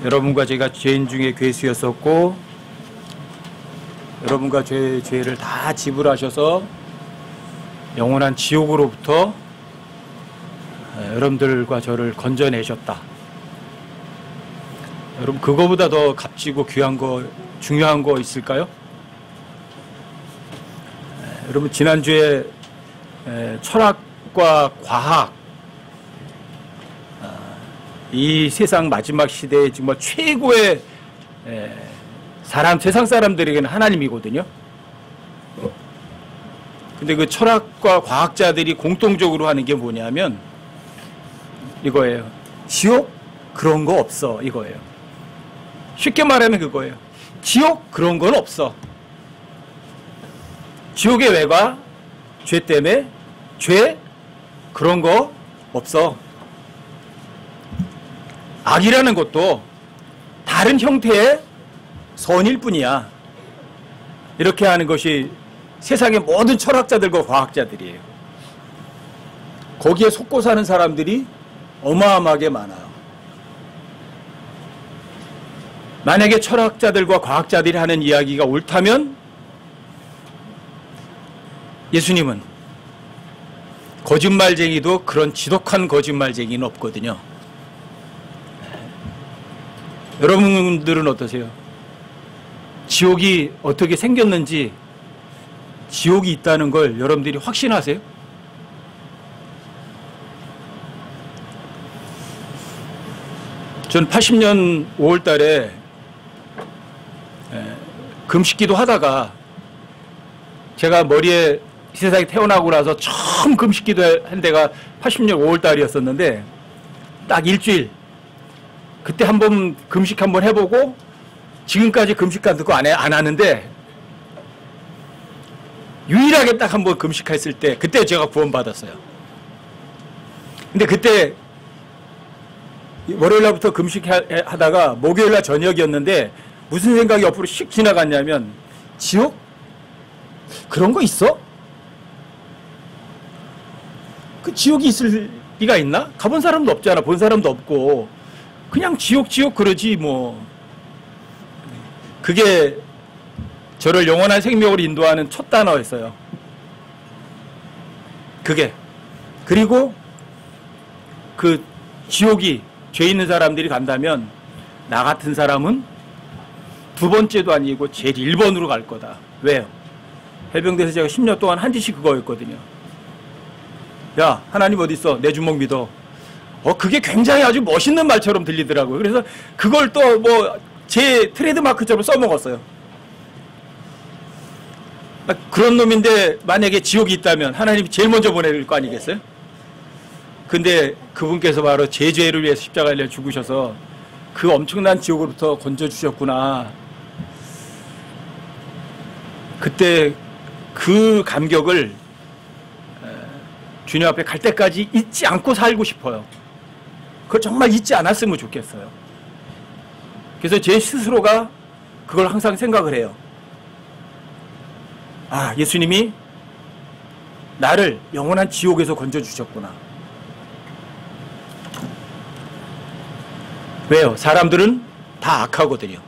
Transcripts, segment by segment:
여러분과 제가 죄인 중에 괴수였었고 여러분과 죄를 다 지불하셔서 영원한 지옥으로부터 여러분들과 저를 건져내셨다. 여러분, 그거보다 더 값지고 귀한 거, 중요한 거 있을까요? 여러분, 지난주에 철학과 과학, 이 세상 마지막 시대에 정말 최고의 세상 사람들에게는 하나님이거든요. 근데 그 철학과 과학자들이 공통적으로 하는 게 뭐냐면 이거예요. 지옥? 그런 거 없어. 이거예요. 쉽게 말하면 그거예요. 지옥? 그런 건 없어. 지옥에 왜 가? 죄 때문에? 죄? 그런 거 없어. 악이라는 것도 다른 형태의 선일 뿐이야. 이렇게 하는 것이 세상의 모든 철학자들과 과학자들이에요. 거기에 속고 사는 사람들이 어마어마하게 많아요. 만약에 철학자들과 과학자들이 하는 이야기가 옳다면 예수님은 거짓말쟁이도 그런 지독한 거짓말쟁이는 없거든요. 여러분들은 어떠세요? 지옥이 어떻게 생겼는지, 지옥이 있다는 걸 여러분들이 확신하세요? 전 80년 5월 달에 금식기도 하다가 제가 머리에 이 세상에 태어나고 나서 처음 금식기도 한 데가 80년 5월 달이었었는데 딱 일주일 그때 한번 금식 한번 해보고 지금까지 금식 같은 거 안 하는데 유일하게 딱 한번 금식했을 때 그때 제가 구원받았어요. 근데 그때 월요일날부터 금식하다가 목요일날 저녁이었는데 무슨 생각이 옆으로 휙 지나갔냐면 지옥? 그런 거 있어? 그 지옥이 있을 리가 있나? 가본 사람도 없잖아. 본 사람도 없고 그냥 지옥 그러지 뭐. 그게 저를 영원한 생명으로 인도하는 첫 단어였어요. 그게. 그리고 그 지옥이 죄 있는 사람들이 간다면 나 같은 사람은 두 번째도 아니고 제일 1번으로 갈 거다. 왜요? 해병대에서 제가 10년 동안 한 짓이 그거였거든요. 야, 하나님 어디 있어? 내 주먹 믿어. 그게 굉장히 아주 멋있는 말처럼 들리더라고요. 그래서 그걸 또 뭐 제 트레이드마크처럼 써먹었어요. 그런 놈인데 만약에 지옥이 있다면 하나님이 제일 먼저 보낼 거 아니겠어요? 근데 그분께서 바로 제 죄를 위해서 십자가에 죽으셔서 그 엄청난 지옥으로부터 건져주셨구나. 그때 그 감격을 주님 앞에 갈 때까지 잊지 않고 살고 싶어요. 그걸 정말 잊지 않았으면 좋겠어요. 그래서 제 스스로가 그걸 항상 생각을 해요. 아, 예수님이 나를 영원한 지옥에서 건져주셨구나. 왜요? 사람들은 다 악하거든요.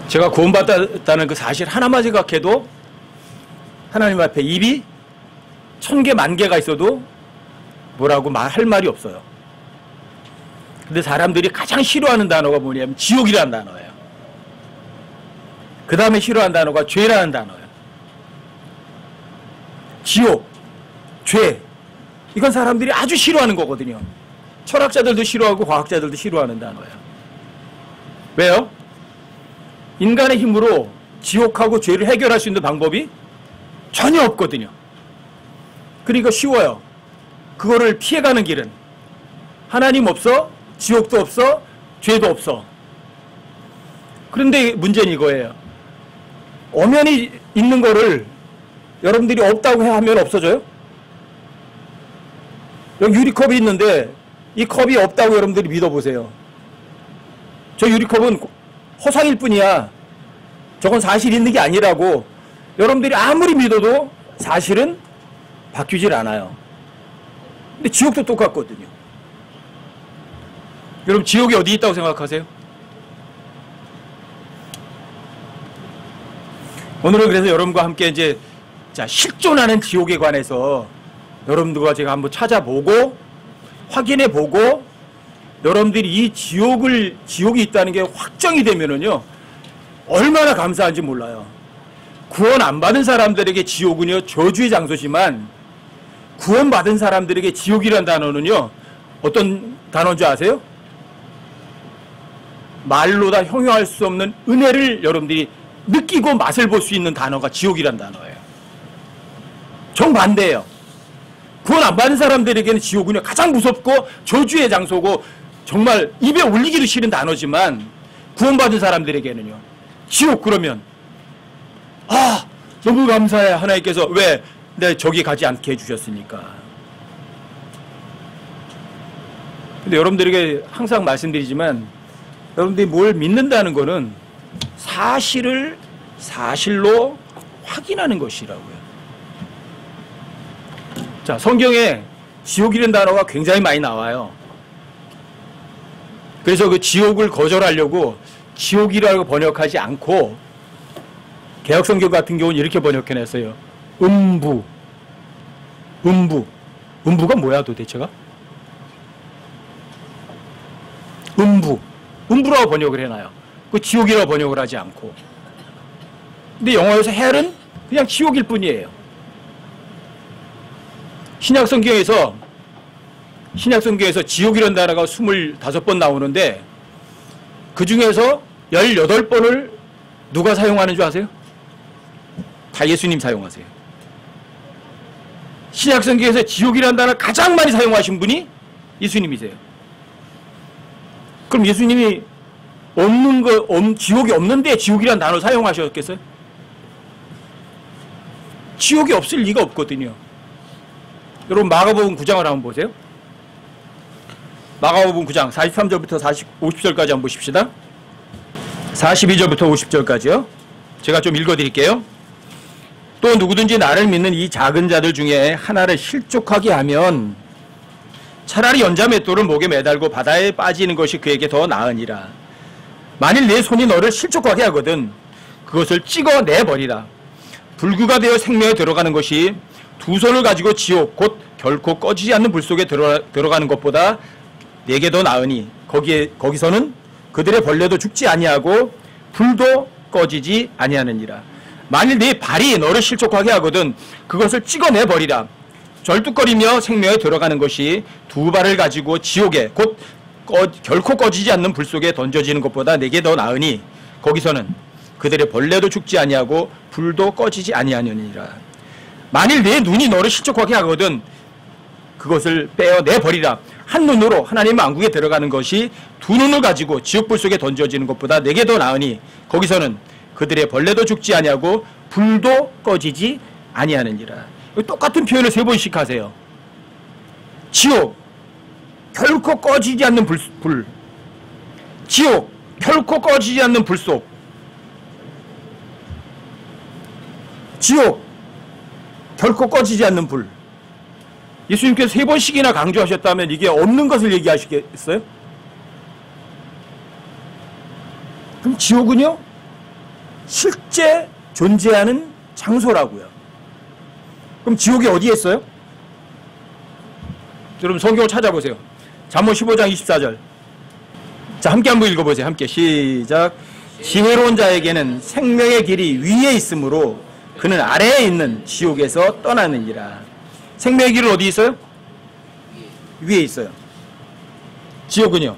제가 구원받았다는 그 사실 하나만 생각해도 하나님 앞에 입이 1000개, 10,000개가 있어도 뭐라고 할 말이 없어요. 근데 사람들이 가장 싫어하는 단어가 뭐냐면 지옥이라는 단어예요. 그 다음에 싫어하는 단어가 죄라는 단어예요. 지옥, 죄, 이건 사람들이 아주 싫어하는 거거든요. 철학자들도 싫어하고 과학자들도 싫어하는 단어예요. 왜요? 인간의 힘으로 지옥하고 죄를 해결할 수 있는 방법이 전혀 없거든요. 그러니까 쉬워요. 그거를 피해가는 길은 하나님 없어, 지옥도 없어, 죄도 없어. 그런데 문제는 이거예요. 엄연히 있는 거를 여러분들이 없다고 하면 없어져요? 여기 유리컵이 있는데 이 컵이 없다고 여러분들이 믿어보세요. 저 유리컵은 허상일 뿐이야. 저건 사실 있는 게 아니라고 여러분들이 아무리 믿어도 사실은 바뀌질 않아요. 근데 지옥도 똑같거든요. 여러분 지옥이 어디 있다고 생각하세요? 오늘은 그래서 여러분과 함께 이제 자, 실존하는 지옥에 관해서 여러분들과 제가 한번 찾아보고 확인해보고 여러분들이 이 지옥이 있다는 게 확정이 되면은요 얼마나 감사한지 몰라요. 구원 안 받은 사람들에게 지옥은요 저주의 장소지만 구원받은 사람들에게 지옥이라는 단어는요 어떤 단어인 줄 아세요? 말로 다 형용할 수 없는 은혜를 여러분들이 느끼고 맛을 볼 수 있는 단어가 지옥이란 단어예요. 정반대예요. 구원 안 받은 사람들에게는 지옥은요 가장 무섭고 저주의 장소고 정말 입에 올리기도 싫은 단어지만 구원받은 사람들에게는요 지옥 그러면 아 너무 감사해 하나님께서 왜 내 저기 가지 않게 해주셨으니까. 근데 여러분들에게 항상 말씀드리지만 여러분들이 뭘 믿는다는 거는 사실을 사실로 확인하는 것이라고요. 자, 성경에 지옥이라는 단어가 굉장히 많이 나와요. 그래서 그 지옥을 거절하려고 지옥이라고 번역하지 않고 개역성경 같은 경우는 이렇게 번역해냈어요. 음부가 뭐야 도대체가? 음부라고 번역을 해놔요. 그 지옥이라고 번역을 하지 않고. 근데 영어에서 헬은 그냥 지옥일 뿐이에요. 신약성경에서 지옥이라는 단어가 25번 나오는데 그 중에서 18번을 누가 사용하는 줄 아세요? 다 예수님 사용하세요. 신약성경에서 지옥이라는 단어를 가장 많이 사용하신 분이 예수님이세요. 그럼 예수님이 지옥이 없는데 지옥이라는 단어를 사용하셨겠어요? 지옥이 없을 리가 없거든요. 여러분 마가복음 9장을 한번 보세요. 마가복음 9장 43절부터 50절까지 한번 보십시다. 42절부터 50절까지요. 제가 좀 읽어드릴게요. 또 누구든지 나를 믿는 이 작은 자들 중에 하나를 실족하게 하면 차라리 연자맷돌을 목에 매달고 바다에 빠지는 것이 그에게 더 나으니라. 만일 내 손이 너를 실족하게 하거든 그것을 찍어내버리라. 불구가 되어 생명에 들어가는 것이 두 손을 가지고 지옥 곧 결코 꺼지지 않는 불 속에 들어가는 것보다 내게 더 나으니 거기서는 그들의 벌레도 죽지 아니하고 불도 꺼지지 아니하느니라. 만일 네 발이 너를 실족하게 하거든 그것을 찍어내버리라. 절뚝거리며 생명에 들어가는 것이 두 발을 가지고 지옥에 곧 결코 꺼지지 않는 불 속에 던져지는 것보다 내게 더 나으니 거기서는 그들의 벌레도 죽지 아니하고 불도 꺼지지 아니하느니라. 만일 내 눈이 너를 실족하게 하거든 그것을 빼어내버리라. 한 눈으로 하나님 왕국에 들어가는 것이 두 눈을 가지고 지옥불 속에 던져지는 것보다 내게 더 나으니 거기서는 그들의 벌레도 죽지 아니하고 불도 꺼지지 아니하느니라. 똑같은 표현을 3번씩 하세요. 지옥 결코 꺼지지 않는 불. 지옥 결코 꺼지지 않는 불속. 지옥 결코 꺼지지 않는 불. 예수님께서 3번씩이나 강조하셨다면 이게 없는 것을 얘기하시겠어요? 그럼 지옥은요 실제 존재하는 장소라고요. 그럼 지옥이 어디에 있어요? 여러분 성경을 찾아보세요. 잠언 15장 24절. 자, 함께 한번 읽어보세요. 함께 시작. 지혜로운 자에게는 생명의 길이 위에 있으므로 그는 아래에 있는 지옥에서 떠나느니라. 생명의 길은 어디 있어요? 위에 있어요. 지옥은요?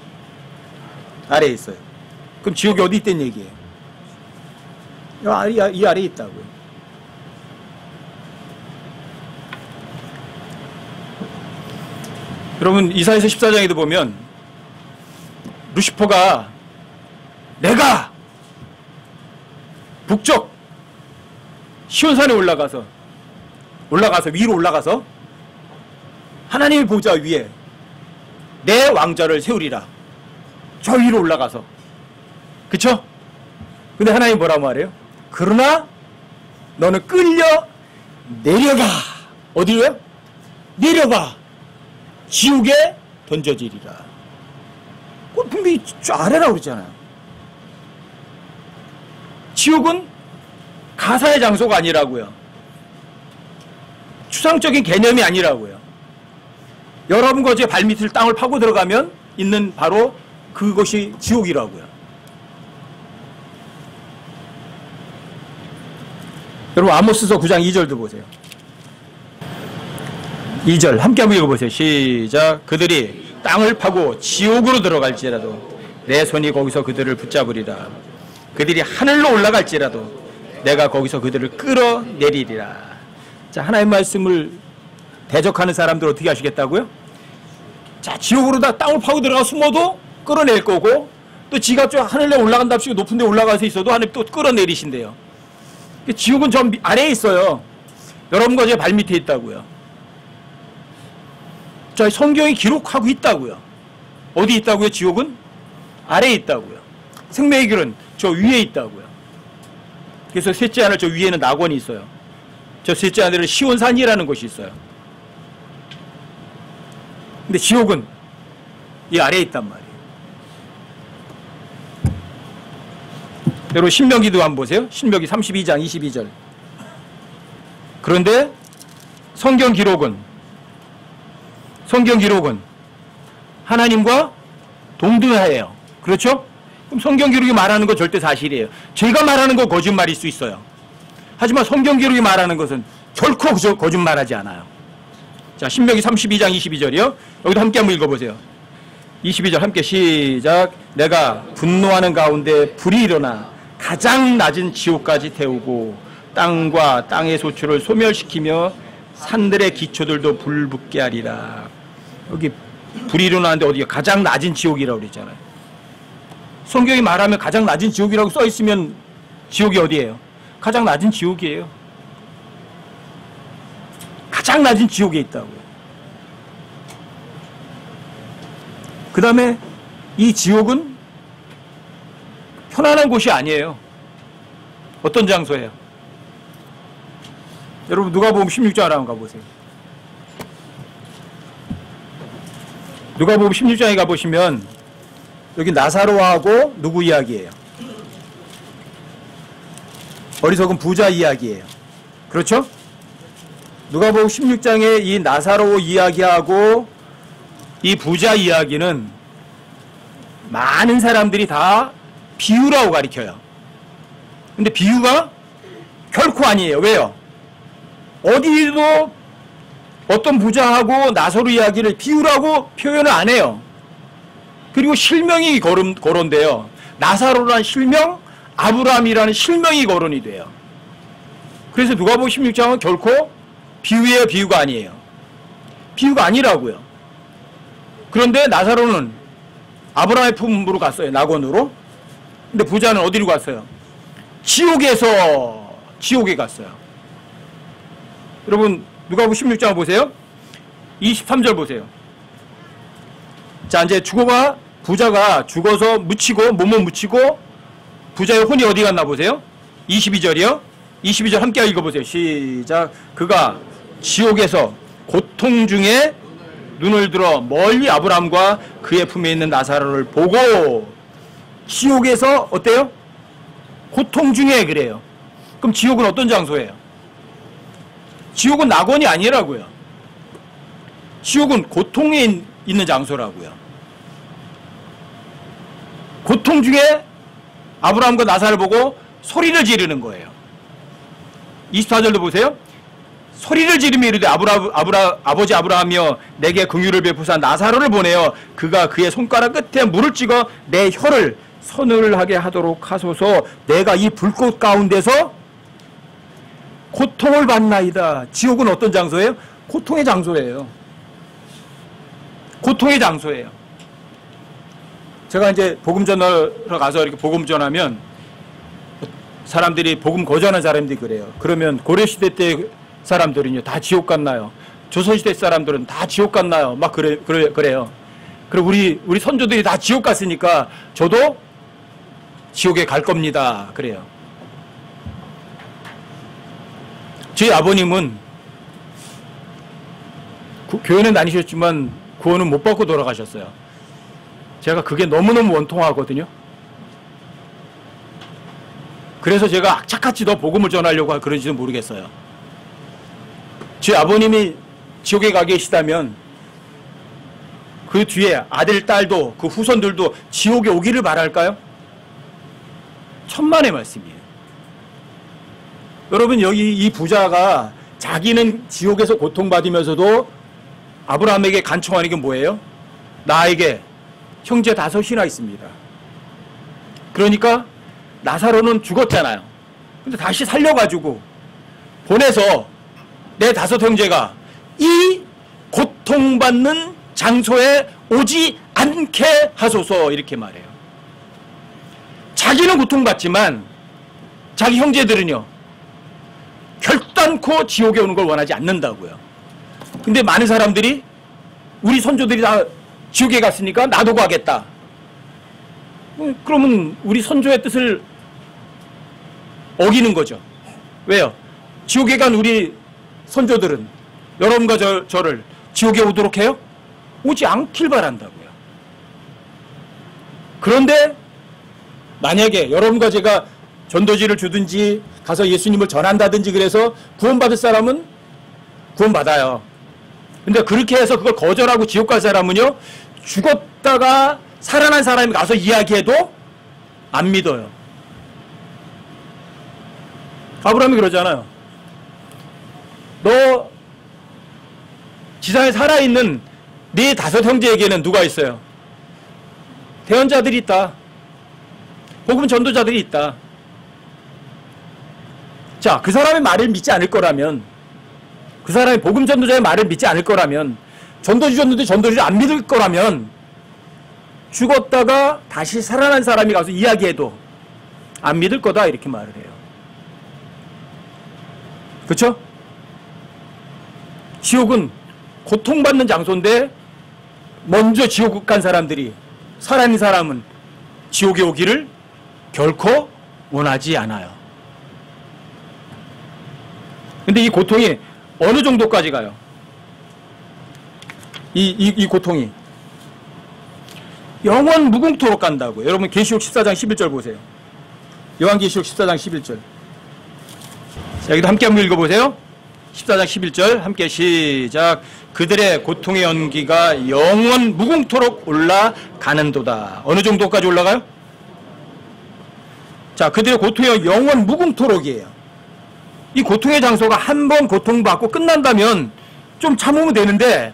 아래에 있어요. 그럼 지옥이 어디 있다는 얘기예요? 이 아래에 있다고요. 여러분 이사야서 14장에도 보면 루시퍼가 내가 북쪽 시온산에 올라가서 위로 올라가서 하나님의 보좌 위에 내 왕좌를 세우리라. 저 위로 올라가서. 그쵸? 근데 하나님 뭐라고 말해요? 그러나 너는 끌려 내려가. 어디로요? 내려가. 지옥에 던져지리라. 그건 분명히 저 아래라고 그러잖아요. 지옥은 가사의 장소가 아니라고요. 추상적인 개념이 아니라고요. 여러분과 제 발밑을 땅을 파고 들어가면 있는 바로 그것이 지옥이라고요. 여러분 아모스서 9장 2절도 보세요. 2절 함께 한번 읽어보세요. 시작. 그들이 땅을 파고 지옥으로 들어갈지라도 내 손이 거기서 그들을 붙잡으리라. 그들이 하늘로 올라갈지라도 내가 거기서 그들을 끌어내리리라. 자, 하나님의 말씀을 대적하는 사람들 어떻게 하시겠다고요? 자, 지옥으로 다 땅을 파고 들어가 숨어도 끌어낼 거고, 또 지가 저 하늘에 올라간답시고 높은 데 올라가서 있어도 하나님 또 끌어내리신대요. 지옥은 저 아래에 있어요. 여러분과 제 발밑에 있다고요. 자, 성경이 기록하고 있다고요. 어디 있다고요? 지옥은 아래에 있다고요. 생명의 길은 저 위에 있다고요. 그래서 셋째 하늘 저 위에는 낙원이 있어요. 저 셋째 하늘은 시온산이라는 곳이 있어요. 근데 지옥은 이 아래에 있단 말이에요. 여러분 신명기도 한번 보세요. 신명기 32장 22절. 그런데 성경 기록은 하나님과 동등하예요. 그렇죠? 그럼 성경 기록이 말하는 건 절대 사실이에요. 제가 말하는 건 거짓말일 수 있어요. 하지만 성경 기록이 말하는 것은 결코 거짓말하지 않아요. 자, 신명기 32장 22절이요. 여기도 함께 한번 읽어보세요. 22절 함께 시작. 내가 분노하는 가운데 불이 일어나 가장 낮은 지옥까지 태우고 땅과 땅의 소출을 소멸시키며 산들의 기초들도 불붙게 하리라. 여기 불이 일어나는데 어디가 가장 낮은 지옥이라고 그랬잖아요. 성경이 말하면 가장 낮은 지옥이라고 써 있으면 지옥이 어디예요? 가장 낮은 지옥이에요. 가장 낮은 지옥에 있다고요. 그 다음에 이 지옥은 편안한 곳이 아니에요. 어떤 장소예요? 여러분 누가복음 16장 한번 가보세요. 누가복음 16장에 가보시면 여기 나사로하고 누구 이야기예요? 어리석은 부자 이야기예요. 그렇죠? 누가복음 16장에 이 나사로 이야기하고 이 부자 이야기는 많은 사람들이 다 비유라고 가리켜요. 근데 비유가 결코 아니에요. 왜요? 어디도 어떤 부자하고 나사로 이야기를 비유라고 표현을 안 해요. 그리고 실명이 거론돼요. 나사로라는 실명, 아브라함이라는 실명이 거론이 돼요. 그래서 누가복음 16장은 결코 비유예요, 비유가 아니에요. 비유가 아니라고요. 그런데 나사로는 아브라함의 품으로 갔어요. 낙원으로. 근데 부자는 어디로 갔어요? 지옥에 갔어요. 여러분 누가복음 16장 보세요. 23절 보세요. 자, 이제 부자가 죽어서 묻히고 몸을 묻히고 부자의 혼이 어디 갔나 보세요. 22절이요. 22절 함께 읽어보세요. 시작. 그가 지옥에서 고통 중에 눈을 들어 멀리 아브라함과 그의 품에 있는 나사로를 보고, 지옥에서 어때요? 고통 중에 그래요. 그럼 지옥은 어떤 장소예요? 지옥은 낙원이 아니라고요. 지옥은 고통에 있는 장소라고요. 고통 중에 아브라함과 나사를 보고 소리를 지르는 거예요. 24절도 보세요. 소리를 지르며 이르되 아버지 아브라함이여 내게 긍휼을 베푸사 나사로를 보내어 그가 그의 손가락 끝에 물을 찍어 내 혀를 서늘하게 하도록 하소서. 내가 이 불꽃 가운데서 고통을 받나이다. 지옥은 어떤 장소예요? 고통의 장소예요. 고통의 장소예요. 제가 이제 복음 전하러 가서 이렇게 복음 전하면 사람들이 복음 거절하는 사람들이 그래요. 그러면 고려시대 때 사람들은요 다 지옥 갔나요? 조선시대 사람들은 다 지옥 갔나요? 막 그래요. 그리고 우리 선조들이 다 지옥 갔으니까 저도 지옥에 갈 겁니다. 그래요. 저희 아버님은 교회는 다니셨지만 구원은 못 받고 돌아가셨어요. 제가 그게 너무너무 원통하거든요. 그래서 제가 악착같이 더 복음을 전하려고 그런지도 모르겠어요. 제 아버님이 지옥에 가 계시다면 그 뒤에 아들, 딸도 그 후손들도 지옥에 오기를 바랄까요? 천만의 말씀이에요. 여러분, 여기 이 부자가 자기는 지옥에서 고통받으면서도 아브라함에게 간청하는 게 뭐예요? 나에게 형제 5이나 있습니다. 그러니까 나사로는 죽었잖아요. 근데 다시 살려가지고 보내서 내 5 형제가 이 고통받는 장소에 오지 않게 하소서, 이렇게 말해요. 자기는 고통받지만 자기 형제들은요, 결단코 지옥에 오는 걸 원하지 않는다고요. 근데 많은 사람들이 우리 선조들이 다 지옥에 갔으니까 나도 가겠다. 그러면 우리 선조의 뜻을 어기는 거죠. 왜요? 지옥에 간 우리 선조들은 여러분과 저를 지옥에 오도록 해요? 오지 않길 바란다고요. 그런데 만약에 여러분과 제가 전도지를 주든지 가서 예수님을 전한다든지 그래서 구원받을 사람은 구원받아요. 근데 그렇게 해서 그걸 거절하고 지옥 갈 사람은요, 죽었다가 살아난 사람이 가서 이야기해도 안 믿어요. 아브라함이 그러잖아요. 너 지상에 살아있는 네 5 형제에게는 누가 있어요? 대언자들이 있다. 복음 전도자들이 있다. 자, 그 사람의 말을 믿지 않을 거라면, 그 사람이 복음 전도자의 말을 믿지 않을 거라면, 전도지 줬는데 전도지를 안 믿을 거라면, 죽었다가 다시 살아난 사람이 가서 이야기해도 안 믿을 거다, 이렇게 말을 해요. 그렇죠? 지옥은 고통받는 장소인데 먼저 지옥 간 사람들이, 살아있는 사람은 지옥에 오기를 결코 원하지 않아요. 근데 이 고통이 어느 정도까지 가요? 이 고통이 영원 무궁토록 간다고요. 여러분 계시록 14장 11절 보세요. 요한계시록 14장 11절. 자, 여기도 함께 한번 읽어보세요. 14장 11절 함께 시작. 그들의 고통의 연기가 영원 무궁토록 올라가는도다. 어느 정도까지 올라가요? 자, 그들의 고통의 영원 무궁토록이에요. 이 고통의 장소가 한 번 고통받고 끝난다면 좀 참으면 되는데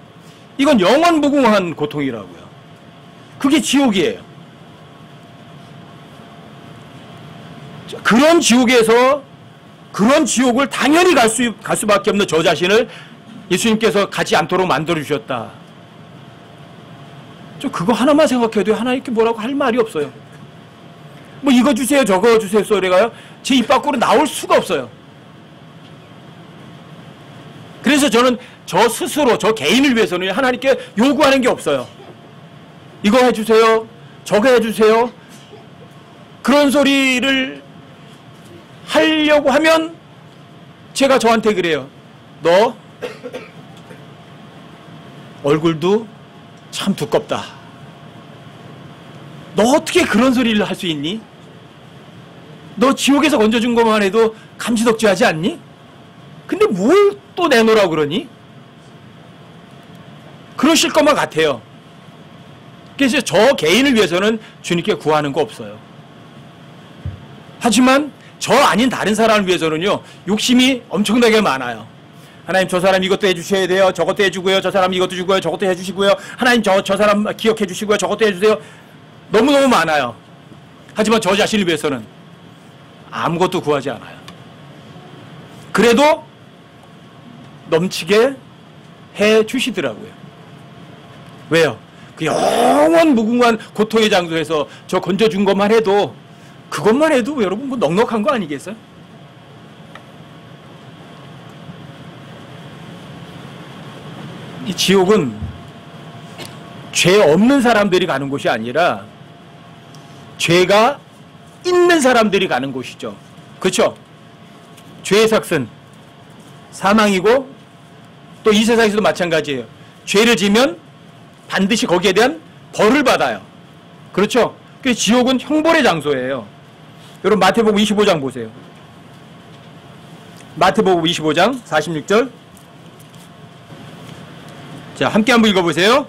이건 영원 무궁한 고통이라고요. 그게 지옥이에요. 그런 지옥에서 그런 지옥을 당연히 갈 수밖에 없는 저 자신을 예수님께서 가지 않도록 만들어 주셨다. 좀 그거 하나만 생각해도 하나님께 뭐라고 할 말이 없어요. 뭐 이거 주세요 저거 주세요 소리가요 제 입 밖으로 나올 수가 없어요. 그래서 저는 저 스스로 저 개인을 위해서는 하나님께 요구하는 게 없어요. 이거 해주세요 저거 해주세요 그런 소리를 하려고 하면 제가 저한테 그래요. 너 얼굴도 참 두껍다. 너 어떻게 그런 소리를 할 수 있니? 너 지옥에서 건져준 것만 해도 감지덕지하지 않니? 근데 뭘 또 내놓으라고 그러니? 그러실 것만 같아요. 그래서 저 개인을 위해서는 주님께 구하는 거 없어요. 하지만 저 아닌 다른 사람을 위해서는요 욕심이 엄청나게 많아요. 하나님 저 사람 이것도 해주셔야 돼요. 저것도 해주고요. 저 사람 이것도 주고요. 저것도 해주시고요. 하나님 저 사람 기억해 주시고요. 저것도 해주세요. 너무너무 많아요. 하지만 저 자신을 위해서는 아무것도 구하지 않아요. 그래도 넘치게 해 주시더라고요. 왜요? 그 영원 무궁한 고통의 장소에서 저 건져준 것만 해도 그것만 해도 여러분 뭐 넉넉한 거 아니겠어요? 이 지옥은 죄 없는 사람들이 가는 곳이 아니라 죄가 있는 사람들이 가는 곳이죠. 그렇죠? 죄의 삭은 사망이고 또 이 세상에서도 마찬가지예요. 죄를 지면 반드시 거기에 대한 벌을 받아요. 그렇죠? 그래서 지옥은 형벌의 장소예요. 여러분 마태복음 25장 보세요. 마태복음 25장 46절. 자, 함께 한번 읽어보세요.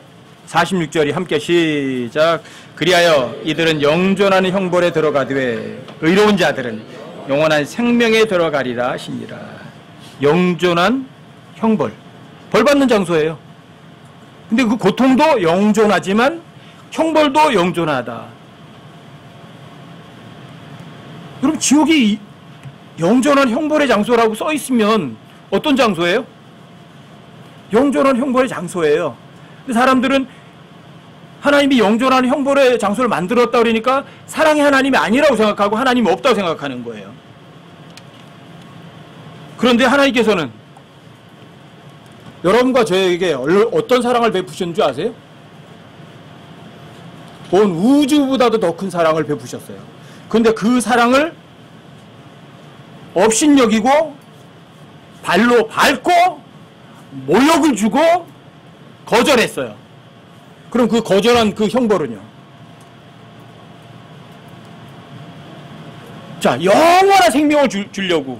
46절이 함께 시작. 그리하여 이들은 영존하는 형벌에 들어가되 의로운 자들은 영원한 생명에 들어가리라 하시니라. 영존한 형벌, 벌 받는 장소예요. 근데 그 고통도 영존하지만 형벌도 영존하다. 여러분, 지옥이 영존한 형벌의 장소라고 써 있으면 어떤 장소예요? 영존한 형벌의 장소예요. 근데 사람들은 하나님이 영존한 형벌의 장소를 만들었다 그러니까 사랑의 하나님이 아니라고 생각하고 하나님이 없다고 생각하는 거예요. 그런데 하나님께서는 여러분과 저에게 어떤 사랑을 베푸셨는 줄 아세요? 온 우주보다도 더 큰 사랑을 베푸셨어요. 그런데 그 사랑을 업신여기고 발로 밟고 모욕을 주고 거절했어요. 그럼 그 거절한 그 형벌은요? 자, 영원한 생명을 주려고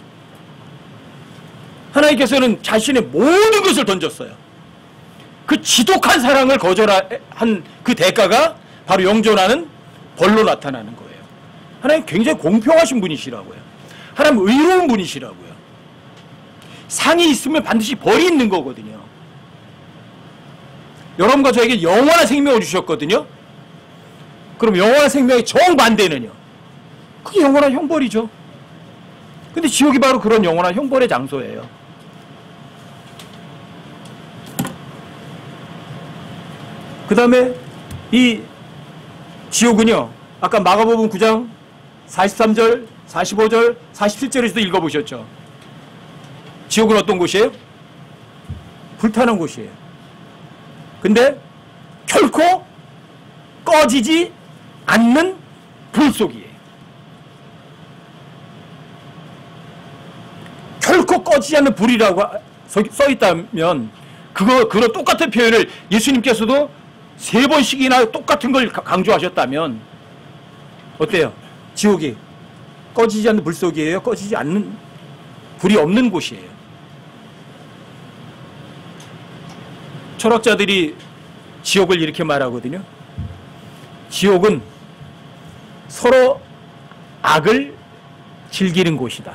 하나님께서는 자신의 모든 것을 던졌어요. 그 지독한 사랑을 거절한 그 대가가 바로 영존하는 벌로 나타나는 거예요. 하나님 굉장히 공평하신 분이시라고요. 하나님 의로운 분이시라고요. 상이 있으면 반드시 벌이 있는 거거든요. 여러분과 저에게 영원한 생명을 주셨거든요. 그럼 영원한 생명의 정반대는요? 그게 영원한 형벌이죠. 근데 지옥이 바로 그런 영원한 형벌의 장소예요. 그 다음에 이 지옥은요, 아까 마가복음 9장 43절, 45절, 47절에서도 읽어보셨죠. 지옥은 어떤 곳이에요? 불타는 곳이에요. 근데 결코 꺼지지 않는 불 속이에요. 결코 꺼지지 않는 불이라고 써 있다면 그런 똑같은 표현을 예수님께서도 3번씩이나 똑같은 걸 강조하셨다면 어때요? 지옥이 꺼지지 않는 불 속이에요? 꺼지지 않는 불이 없는 곳이에요? 철학자들이 지옥을 이렇게 말하거든요. 지옥은 서로 악을 즐기는 곳이다.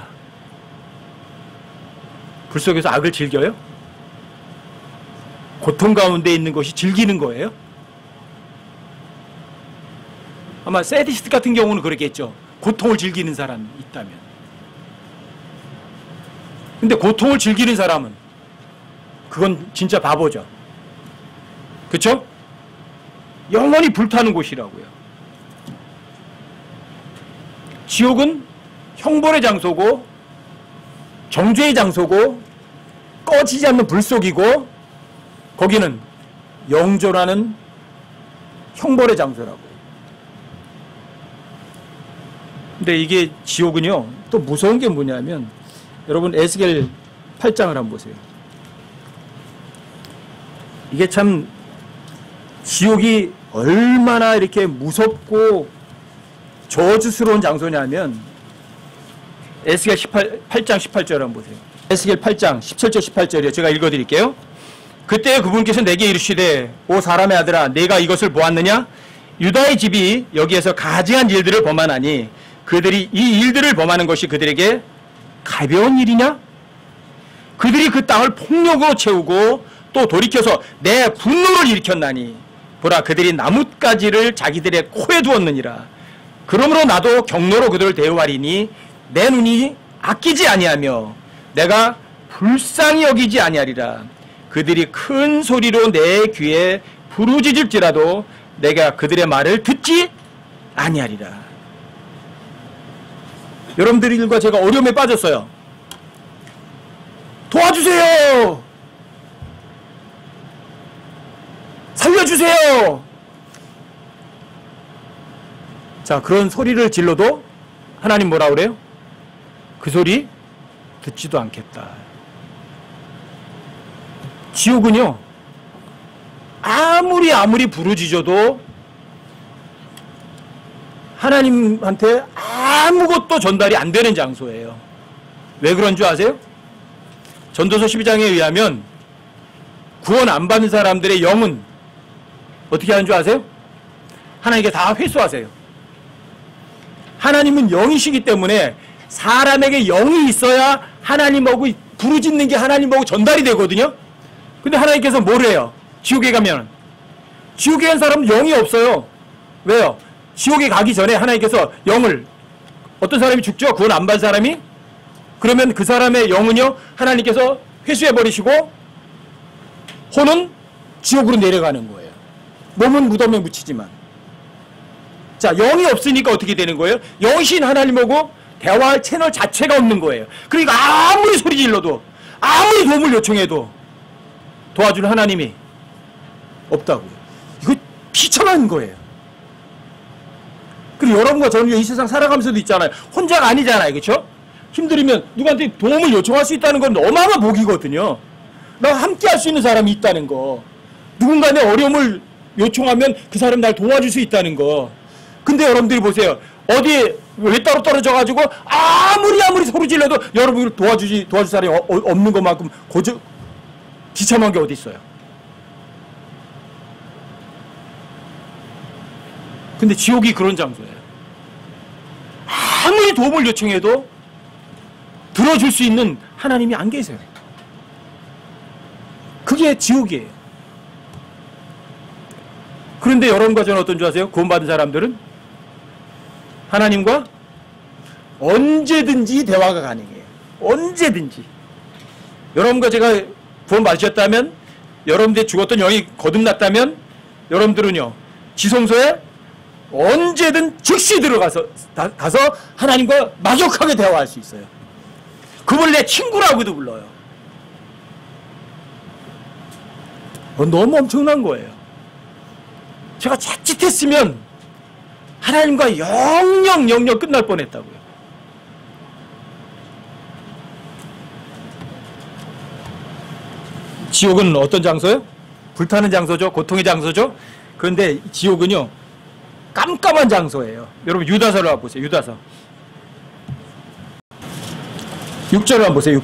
불 속에서 악을 즐겨요? 고통 가운데 있는 것이 즐기는 거예요? 아마 세디스트 같은 경우는 그렇겠죠. 고통을 즐기는 사람이 있다면. 근데 고통을 즐기는 사람은 그건 진짜 바보죠. 그쵸? 영원히 불타는 곳이라고요. 지옥은 형벌의 장소고 정죄의 장소고 꺼지지 않는 불 속이고 거기는 영존하는 형벌의 장소라고요. 근데 이게 지옥은요, 또 무서운 게 뭐냐면 여러분 에스겔 8장을 한번 보세요. 이게 참 지옥이 얼마나 이렇게 무섭고 저주스러운 장소냐면 에스겔 8장 18절 한번 보세요. 에스겔 8장 17절 18절이요. 제가 읽어드릴게요. 그때 그분께서 내게 이르시되 오 사람의 아들아 내가 이것을 보았느냐? 유다의 집이 여기에서 가증한 일들을 범하나니 그들이 이 일들을 범하는 것이 그들에게 가벼운 일이냐? 그들이 그 땅을 폭력으로 채우고 또 돌이켜서 내 분노를 일으켰나니 보라 그들이 나뭇가지를 자기들의 코에 두었느니라. 그러므로 나도 경로로 그들을 대우하리니 내 눈이 아끼지 아니하며 내가 불쌍히 여기지 아니하리라. 그들이 큰 소리로 내 귀에 부르짖을지라도 내가 그들의 말을 듣지 아니하리라. 여러분들과 제가 어려움에 빠졌어요. 도와주세요. 살려주세요. 자, 그런 소리를 질러도 하나님 뭐라 그래요? 그 소리 듣지도 않겠다. 지옥은요, 아무리 부르짖어도 하나님한테 아무것도 전달이 안 되는 장소예요. 왜 그런 줄 아세요? 전도서 12장에 의하면 구원 안 받는 사람들의 영은 어떻게 하는 줄 아세요? 하나님께 다 회수하세요. 하나님은 영이시기 때문에 사람에게 영이 있어야 하나님하고 부르짖는 게 하나님하고 전달이 되거든요. 근데 하나님께서 뭘 해요? 지옥에 가면 지옥에 간 사람은 영이 없어요. 왜요? 지옥에 가기 전에 하나님께서 영을 어떤 사람이 죽죠? 구원 안 받은 사람이? 그러면 그 사람의 영은요 하나님께서 회수해버리시고 혼은 지옥으로 내려가는 거예요. 몸은 무덤에 묻히지만. 자, 영이 없으니까 어떻게 되는 거예요? 영이신 하나님하고 대화할 채널 자체가 없는 거예요. 그러니까 아무리 소리 질러도 아무리 도움을 요청해도 도와줄 하나님이 없다고요. 이거 비참한 거예요. 그리고 여러분과 저는 이 세상 살아가면서도 있잖아요. 혼자가 아니잖아요. 그렇죠? 힘들으면 누구한테 도움을 요청할 수 있다는 건 어마어마한 복이거든요. 나와 함께 할 수 있는 사람이 있다는 거. 누군가 내 어려움을 요청하면 그 사람 날 도와줄 수 있다는 거. 근데 여러분들이 보세요. 어디에 왜 따로 떨어져가지고 아무리 소리 질러도 여러분을 도와줄 사람이 없는 것만큼 비참한 게 어디 있어요. 근데 지옥이 그런 장소예요. 아무리 도움을 요청해도 들어줄 수 있는 하나님이 안 계세요. 그게 지옥이에요. 그런데 여러분과 저는 어떤 줄 아세요? 구원받은 사람들은 하나님과 언제든지 대화가 가능해요. 언제든지. 여러분과 제가 구원받으셨다면, 여러분들이 죽었던 영이 거듭났다면, 여러분들은요 지성소에 언제든 즉시 들어가서 하나님과 만족하게 대화할 수 있어요. 그걸 내 친구라고도 불러요. 너무 엄청난 거예요. 제가 자칫했으면 하나님과 영영 끝날 뻔했다고요. 지옥은 어떤 장소요? 불타는 장소죠. 고통의 장소죠. 그런데 지옥은요 깜깜한 장소예요. 여러분 유다서를 한번 보세요. 유다서 6절을 한번 보세요.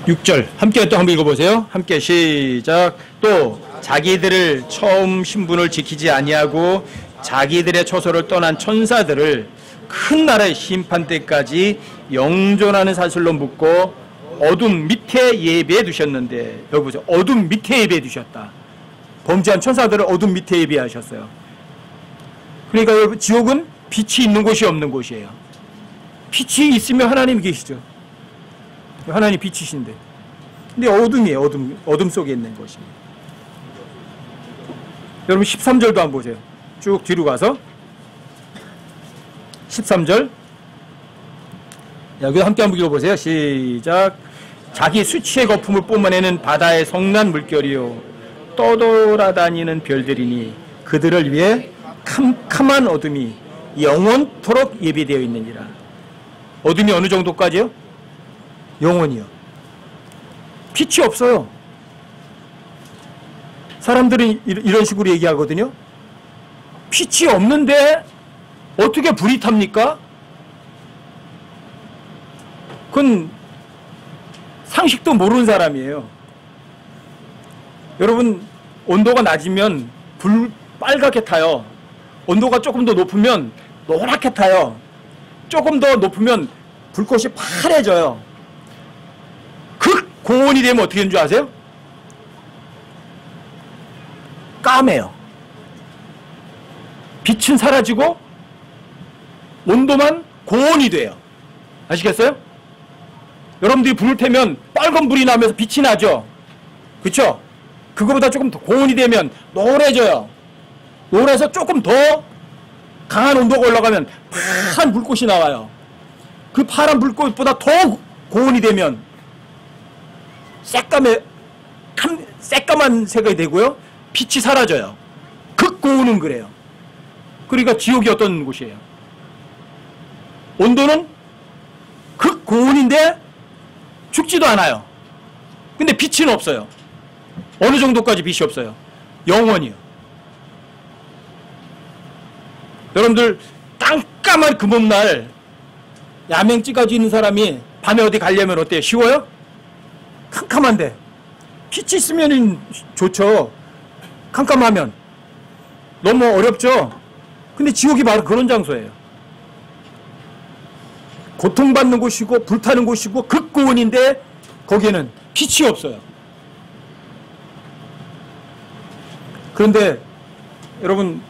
6절 함께 또 한번 읽어보세요. 함께 시작. 또 자기들을 처음 신분을 지키지 아니하고 자기들의 처소를 떠난 천사들을 큰 나라의 심판 때까지 영존하는 사슬로 묶고 어둠 밑에 예배해 두셨는데, 여기 보세요. 어둠 밑에 예배해 두셨다. 범죄한 천사들을 어둠 밑에 예배하셨어요. 그러니까 여러분 지옥은 빛이 있는 곳이 없는 곳이에요. 빛이 있으면 하나님이 계시죠. 하나님 빛이신데. 근데 어둠이에요. 어둠 속에 있는 것입니다. 여러분 13절도 한번 보세요. 쭉 뒤로 가서 13절 여기 함께 한번 읽어보세요. 시작. 자기 수치의 거품을 뿜어내는 바다의 성난 물결이요 떠돌아다니는 별들이니 그들을 위해 캄캄한 어둠이 영원토록 예비되어 있느니라. 어둠이 어느 정도까지요? 영원이요. 빛이 없어요. 사람들은 이런 식으로 얘기하거든요. 빛이 없는데 어떻게 불이 탑니까? 그건 상식도 모르는 사람이에요. 여러분 온도가 낮으면 불 빨갛게 타요. 온도가 조금 더 높으면 노랗게 타요. 조금 더 높으면 불꽃이 파래져요. 극고온이 되면 어떻게 되는 줄 아세요? 까매요. 빛은 사라지고 온도만 고온이 돼요. 아시겠어요? 여러분들이 불을 태면 빨간 불이 나면서 빛이 나죠? 그쵸? 그거보다 조금 더 고온이 되면 노래져요. 노래서 조금 더 강한 온도가 올라가면 파란 불꽃이 나와요. 그 파란 불꽃보다 더 고온이 되면 새까만 색이 되고요. 빛이 사라져요. 극고온은 그래요. 그러니까 지옥이 어떤 곳이에요? 온도는 극고온인데 죽지도 않아요. 근데 빛은 없어요. 어느 정도까지 빛이 없어요? 영원히요. 여러분들 깜깜한 그 봄날 야맹증 가지고 있는 사람이 밤에 어디 가려면 어때요? 쉬워요? 캄캄한데 빛이 있으면 좋죠. 캄캄하면 너무 어렵죠. 근데 지옥이 바로 그런 장소예요. 고통받는 곳이고 불타는 곳이고 극고온인데 거기에는 빛이 없어요. 그런데 여러분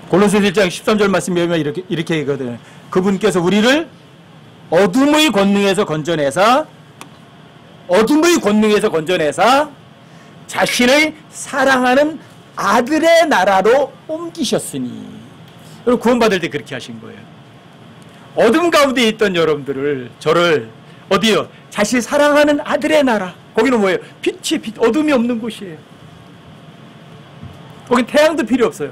골로새서 1장 13절 말씀에 보면 이렇게 얘기거든요. 그분께서 우리를 어둠의 권능에서 건져내사 자신의 사랑하는 아들의 나라로 옮기셨으니. 여러분 구원받을 때 그렇게 하신 거예요. 어둠 가운데 있던 여러분들을 저를 어디요? 자신 사랑하는 아들의 나라. 거기는 뭐예요? 빛이 빛, 어둠이 없는 곳이에요. 거긴 태양도 필요 없어요.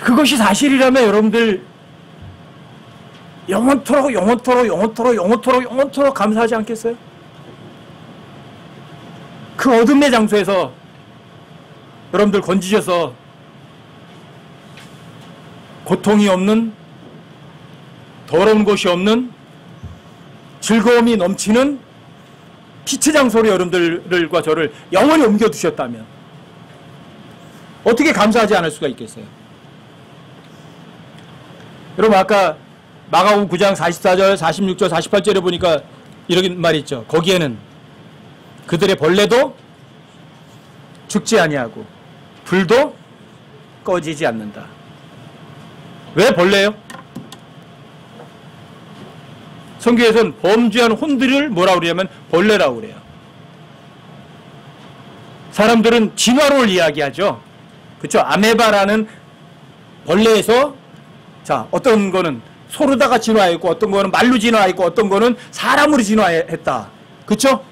그것이 사실이라면 여러분들 영원토록 감사하지 않겠어요? 그 어둠의 장소에서 여러분들 건지셔서 고통이 없는, 더러운 곳이 없는, 즐거움이 넘치는 빛의 장소로 여러분들과 저를 영원히 옮겨두셨다면 어떻게 감사하지 않을 수가 있겠어요? 여러분 아까 마가복음 9장 44절, 46절, 48절에 보니까 이런 말이 있죠. 거기에는 그들의 벌레도 죽지 아니하고 불도 꺼지지 않는다. 왜 벌레예요? 성경에서는 범죄한 혼들을 뭐라고 그러냐면 벌레라고 그래요. 사람들은 진화론을 이야기하죠. 그렇죠? 아메바라는 벌레에서 자, 어떤 거는 소로다가 진화했고 어떤 거는 말로 진화했고 어떤 거는 사람으로 진화했다. 그렇죠?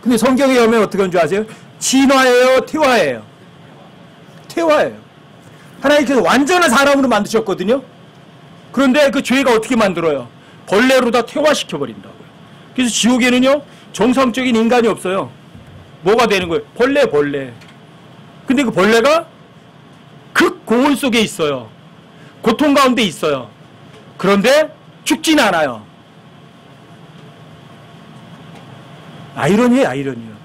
근데 성경에 보면 어떻게 하는 줄 아세요? 진화예요, 퇴화예요? 퇴화예요. 하나님께서 완전한 사람으로 만드셨거든요. 그런데 그 죄가 어떻게 만들어요? 벌레로 다 퇴화시켜버린다고요. 그래서 지옥에는요 정상적인 인간이 없어요. 뭐가 되는 거예요? 벌레. 근데 그 벌레가 극고온 속에 있어요. 고통 가운데 있어요. 그런데 죽진 않아요. 아이러니에요.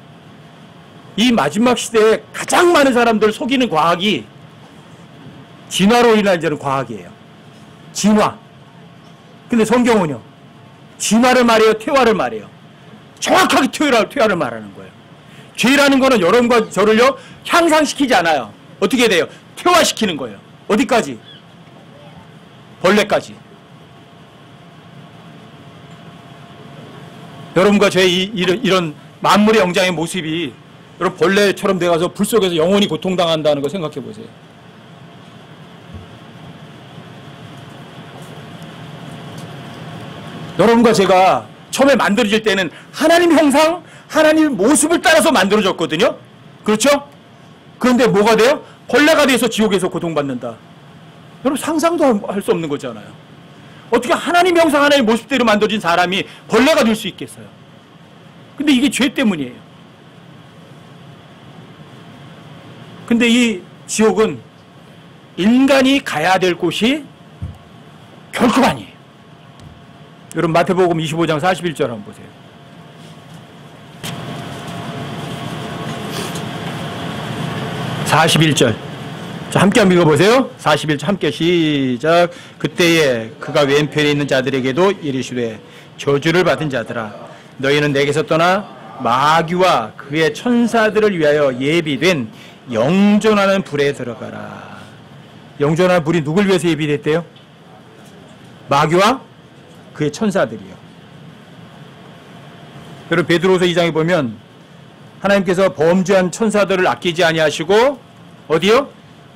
이 마지막 시대에 가장 많은 사람들을 속이는 과학이 진화로 인한 이제는 과학이에요. 진화. 근데 성경은요 진화를 말해요, 퇴화를 말해요. 정확하게 퇴화를 말하는 거예요. 죄라는 거는 여러분과 저를요 향상시키지 않아요. 어떻게 돼요? 퇴화시키는 거예요. 어디까지? 벌레까지. 여러분과 저의 이런 만물의 영장의 모습이 여러분 벌레처럼 돼가서 불 속에서 영원히 고통당한다는 거 생각해 보세요. 여러분과 제가 처음에 만들어질 때는 하나님 형상, 하나님 모습을 따라서 만들어졌거든요. 그렇죠? 그런데 뭐가 돼요? 벌레가 돼서 지옥에서 고통받는다. 여러분 상상도 할 수 없는 거잖아요. 어떻게 하나님 형상, 하나님 모습대로 만들어진 사람이 벌레가 될 수 있겠어요? 근데 이게 죄 때문이에요. 근데 이 지옥은 인간이 가야 될 곳이 결코 아니에요. 여러분 마태복음 25장 41절 한번 보세요. 자, 함께 한번 읽어보세요. 41절 함께 시작. 그때에 그가 왼편에 있는 자들에게도 이르시되 저주를 받은 자들아 너희는 내게서 떠나 마귀와 그의 천사들을 위하여 예비된 영존하는 불에 들어가라. 영존하는 불이 누굴 위해서 예비됐대요? 마귀와 그의 천사들이요. 여러분 베드로서 2장에 보면 하나님께서 범죄한 천사들을 아끼지 아니하시고 어디요?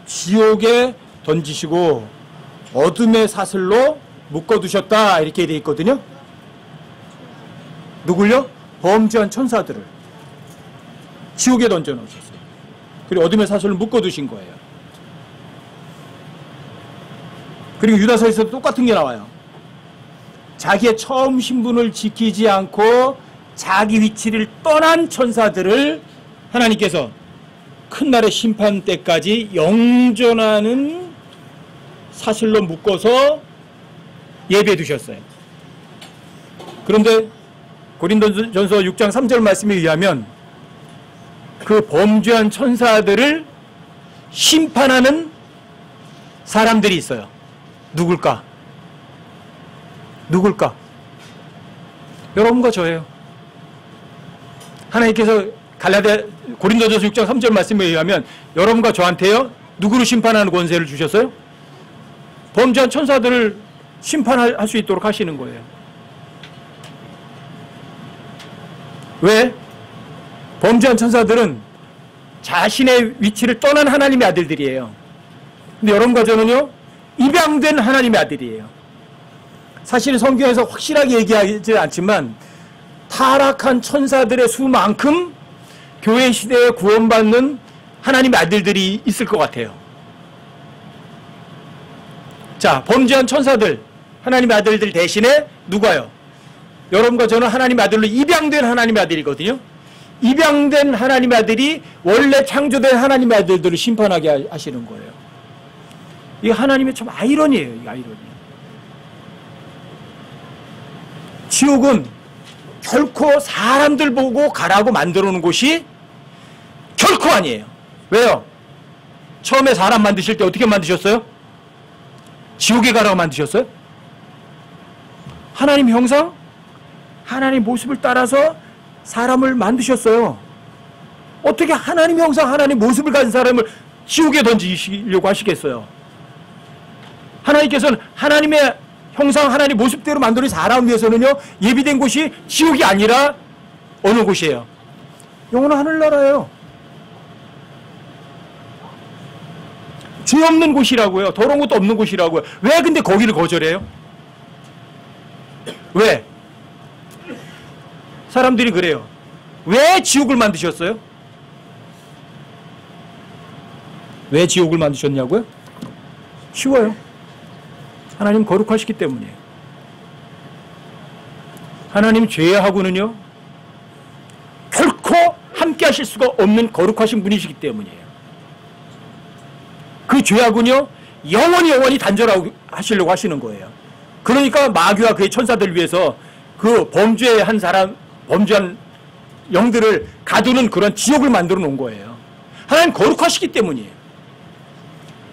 지옥에 던지시고 어둠의 사슬로 묶어두셨다 이렇게 되어 있거든요. 누굴요? 범죄한 천사들을 지옥에 던져놓으셨어요. 그리고 어둠의 사슬로 묶어두신 거예요. 그리고 유다서에서도 똑같은 게 나와요. 자기의 처음 신분을 지키지 않고 자기 위치를 떠난 천사들을 하나님께서 큰 날의 심판 때까지 영존하는 사실로 묶어서 예배해 두셨어요. 그런데 고린도전서 6장 3절 말씀에 의하면 그 범죄한 천사들을 심판하는 사람들이 있어요. 누굴까? 누굴까? 여러분과 저예요. 하나님께서 고린도전서 6장 3절 말씀에 의하면 여러분과 저한테요, 누구를 심판하는 권세를 주셨어요? 범죄한 천사들을 심판할 수 있도록 하시는 거예요. 왜? 범죄한 천사들은 자신의 위치를 떠난 하나님의 아들들이에요. 근데 여러분과 저는요, 입양된 하나님의 아들이에요. 사실 성경에서 확실하게 얘기하지 않지만 타락한 천사들의 수만큼 교회 시대에 구원받는 하나님의 아들들이 있을 것 같아요. 자, 범죄한 천사들, 하나님의 아들들 대신에 누가요? 여러분과 저는 하나님의 아들로 입양된 하나님의 아들이거든요. 입양된 하나님의 아들이 원래 창조된 하나님의 아들들을 심판하게 하시는 거예요. 이게 하나님의 참 아이러니예요. 이 아이러니. 지옥은 결코 사람들 보고 가라고 만들어 놓은 곳이 결코 아니에요. 왜요? 처음에 사람 만드실 때 어떻게 만드셨어요? 지옥에 가라고 만드셨어요? 하나님 형상? 하나님 모습을 따라서 사람을 만드셨어요. 어떻게 하나님 형상, 하나님 모습을 가진 사람을 지옥에 던지시려고 하시겠어요? 하나님께서는 하나님의 형상, 하나님 모습대로 만드는 사람을 위해서는요, 예비된 곳이 지옥이 아니라 어느 곳이에요? 영원한 하늘나라예요. 죄 없는 곳이라고요. 더러운 것도 없는 곳이라고요. 왜 근데 거기를 거절해요? 왜? 사람들이 그래요. 왜 지옥을 만드셨어요? 왜 지옥을 만드셨냐고요? 쉬워요. 하나님 거룩하시기 때문이에요. 하나님 죄하고는요, 결코 함께 하실 수가 없는 거룩하신 분이시기 때문이에요. 그 죄하고는요, 영원히 단절하시려고 하시는 거예요. 그러니까 마귀와 그의 천사들을 위해서 그 범죄한 사람, 범죄한 영들을 가두는 그런 지옥을 만들어 놓은 거예요. 하나님 거룩하시기 때문이에요.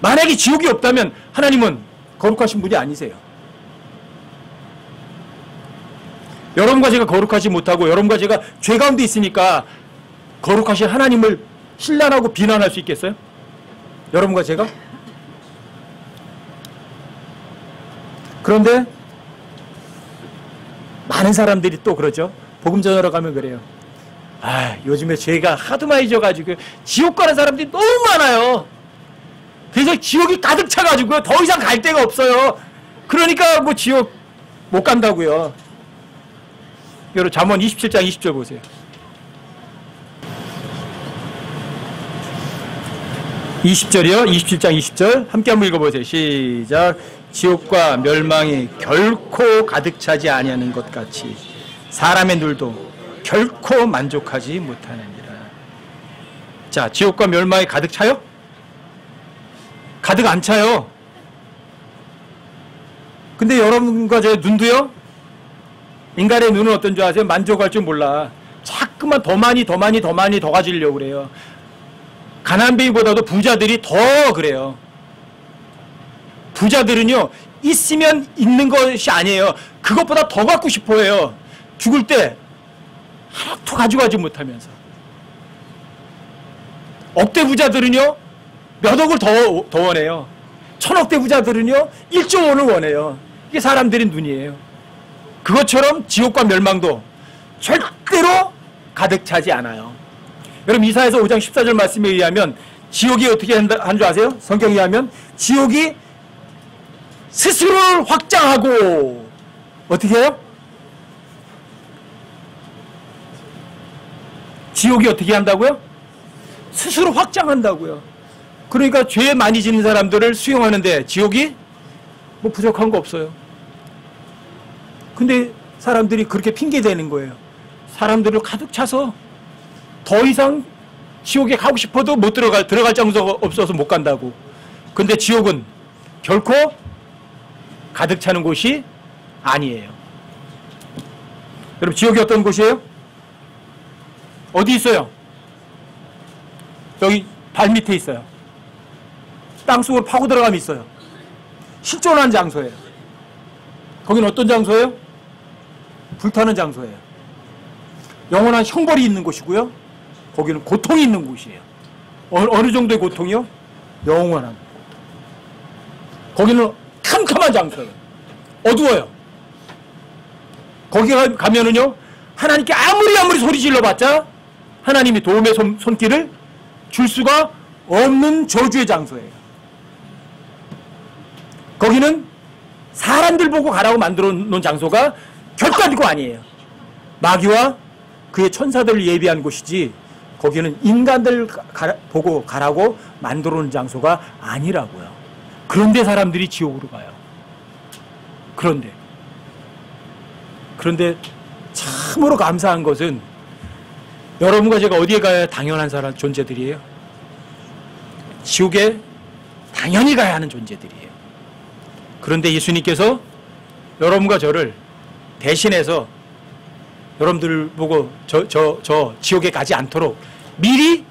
만약에 지옥이 없다면 하나님은 거룩하신 분이 아니세요. 여러분과 제가 거룩하지 못하고 여러분과 제가 죄 가운데 있으니까 거룩하신 하나님을 신란하고 비난할 수 있겠어요? 여러분과 제가? 그런데 많은 사람들이 또 그러죠. 복음 전하러 가면 그래요. 아, 요즘에 죄가 하도 많이 져가지고 지옥 가는 사람들이 너무 많아요. 그래서 지옥이 가득 차가지고 더 이상 갈 데가 없어요. 그러니까 뭐 지옥 못 간다고요. 여러분 잠언 27장 20절 보세요. (20절이요) 27장 20절 함께 한번 읽어보세요. 시작. 지옥과 멸망이 결코 가득 차지 아니하는 것 같이 사람의 눈도 결코 만족하지 못하느니라. 자, 지옥과 멸망이 가득 차요? 가득 안 차요. 근데 여러분과 제 눈도요, 인간의 눈은 어떤 줄 아세요? 만족할 줄 몰라. 자꾸만 더 많이 더 가지려고 그래요. 가난뱅이보다도 부자들이 더 그래요. 부자들은요, 있으면 있는 것이 아니에요. 그것보다 더 갖고 싶어 해요. 죽을 때 하나도 가져가지 못하면서. 억대 부자들은요, 몇 억을 더 원해요. 천억대 부자들은요, 1조 원을 원해요. 이게 사람들의 눈이에요. 그것처럼 지옥과 멸망도 절대로 가득 차지 않아요. 여러분 이사야서 5장 14절 말씀에 의하면 지옥이 어떻게 한 줄 아세요? 성경에 의하면 지옥이 스스로를 확장하고 어떻게 해요? 지옥이 어떻게 한다고요? 스스로 확장한다고요. 그러니까 죄 많이 짓는 사람들을 수용하는데 지옥이 뭐 부족한 거 없어요. 근데 사람들이 그렇게 핑계대는 거예요. 사람들을 가득 차서 더 이상 지옥에 가고 싶어도 못 들어갈 장소가 없어서 못 간다고. 근데 지옥은 결코 가득 차는 곳이 아니에요. 여러분, 지옥이 어떤 곳이에요? 어디 있어요? 여기 발 밑에 있어요. 땅속으로 파고 들어가면 있어요. 실존한 장소예요. 거기는 어떤 장소예요? 불타는 장소예요. 영원한 형벌이 있는 곳이고요. 거기는 고통이 있는 곳이에요. 어느 정도의 고통이요? 영원한. 거기는 캄캄한 장소예요. 어두워요. 거기 가면은요, 하나님께 아무리 소리 질러봤자 하나님이 도움의 손길을 줄 수가 없는 저주의 장소예요. 거기는 사람들 보고 가라고 만들어 놓은 장소가 결단코 아니에요. 마귀와 그의 천사들을 예비한 곳이지, 거기는 인간들 보고 가라고 만들어 놓은 장소가 아니라고요. 그런데 사람들이 지옥으로 가요. 그런데 참으로 감사한 것은, 여러분과 제가 어디에 가야 당연한 존재들이에요? 지옥에 당연히 가야 하는 존재들이에요. 그런데 예수님께서 여러분과 저를 대신해서 여러분들 보고 저 지옥에 가지 않도록 미리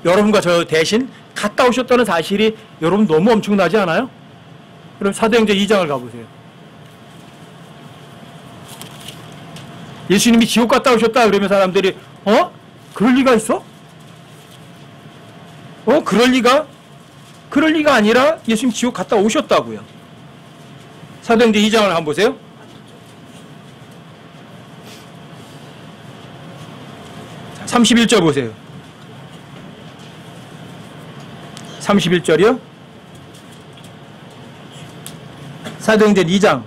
여러분과 저 대신 갔다 오셨다는 사실이 여러분 너무 엄청나지 않아요? 그럼 사도행전 2장을 가보세요. 예수님이 지옥 갔다 오셨다 그러면 사람들이 그럴 리가 있어? 그럴 리가 아니라 예수님 지옥 갔다 오셨다고요. 사도행전 2장을 한번 보세요. 자, 31절 보세요. 31절이요? 사도행전 2장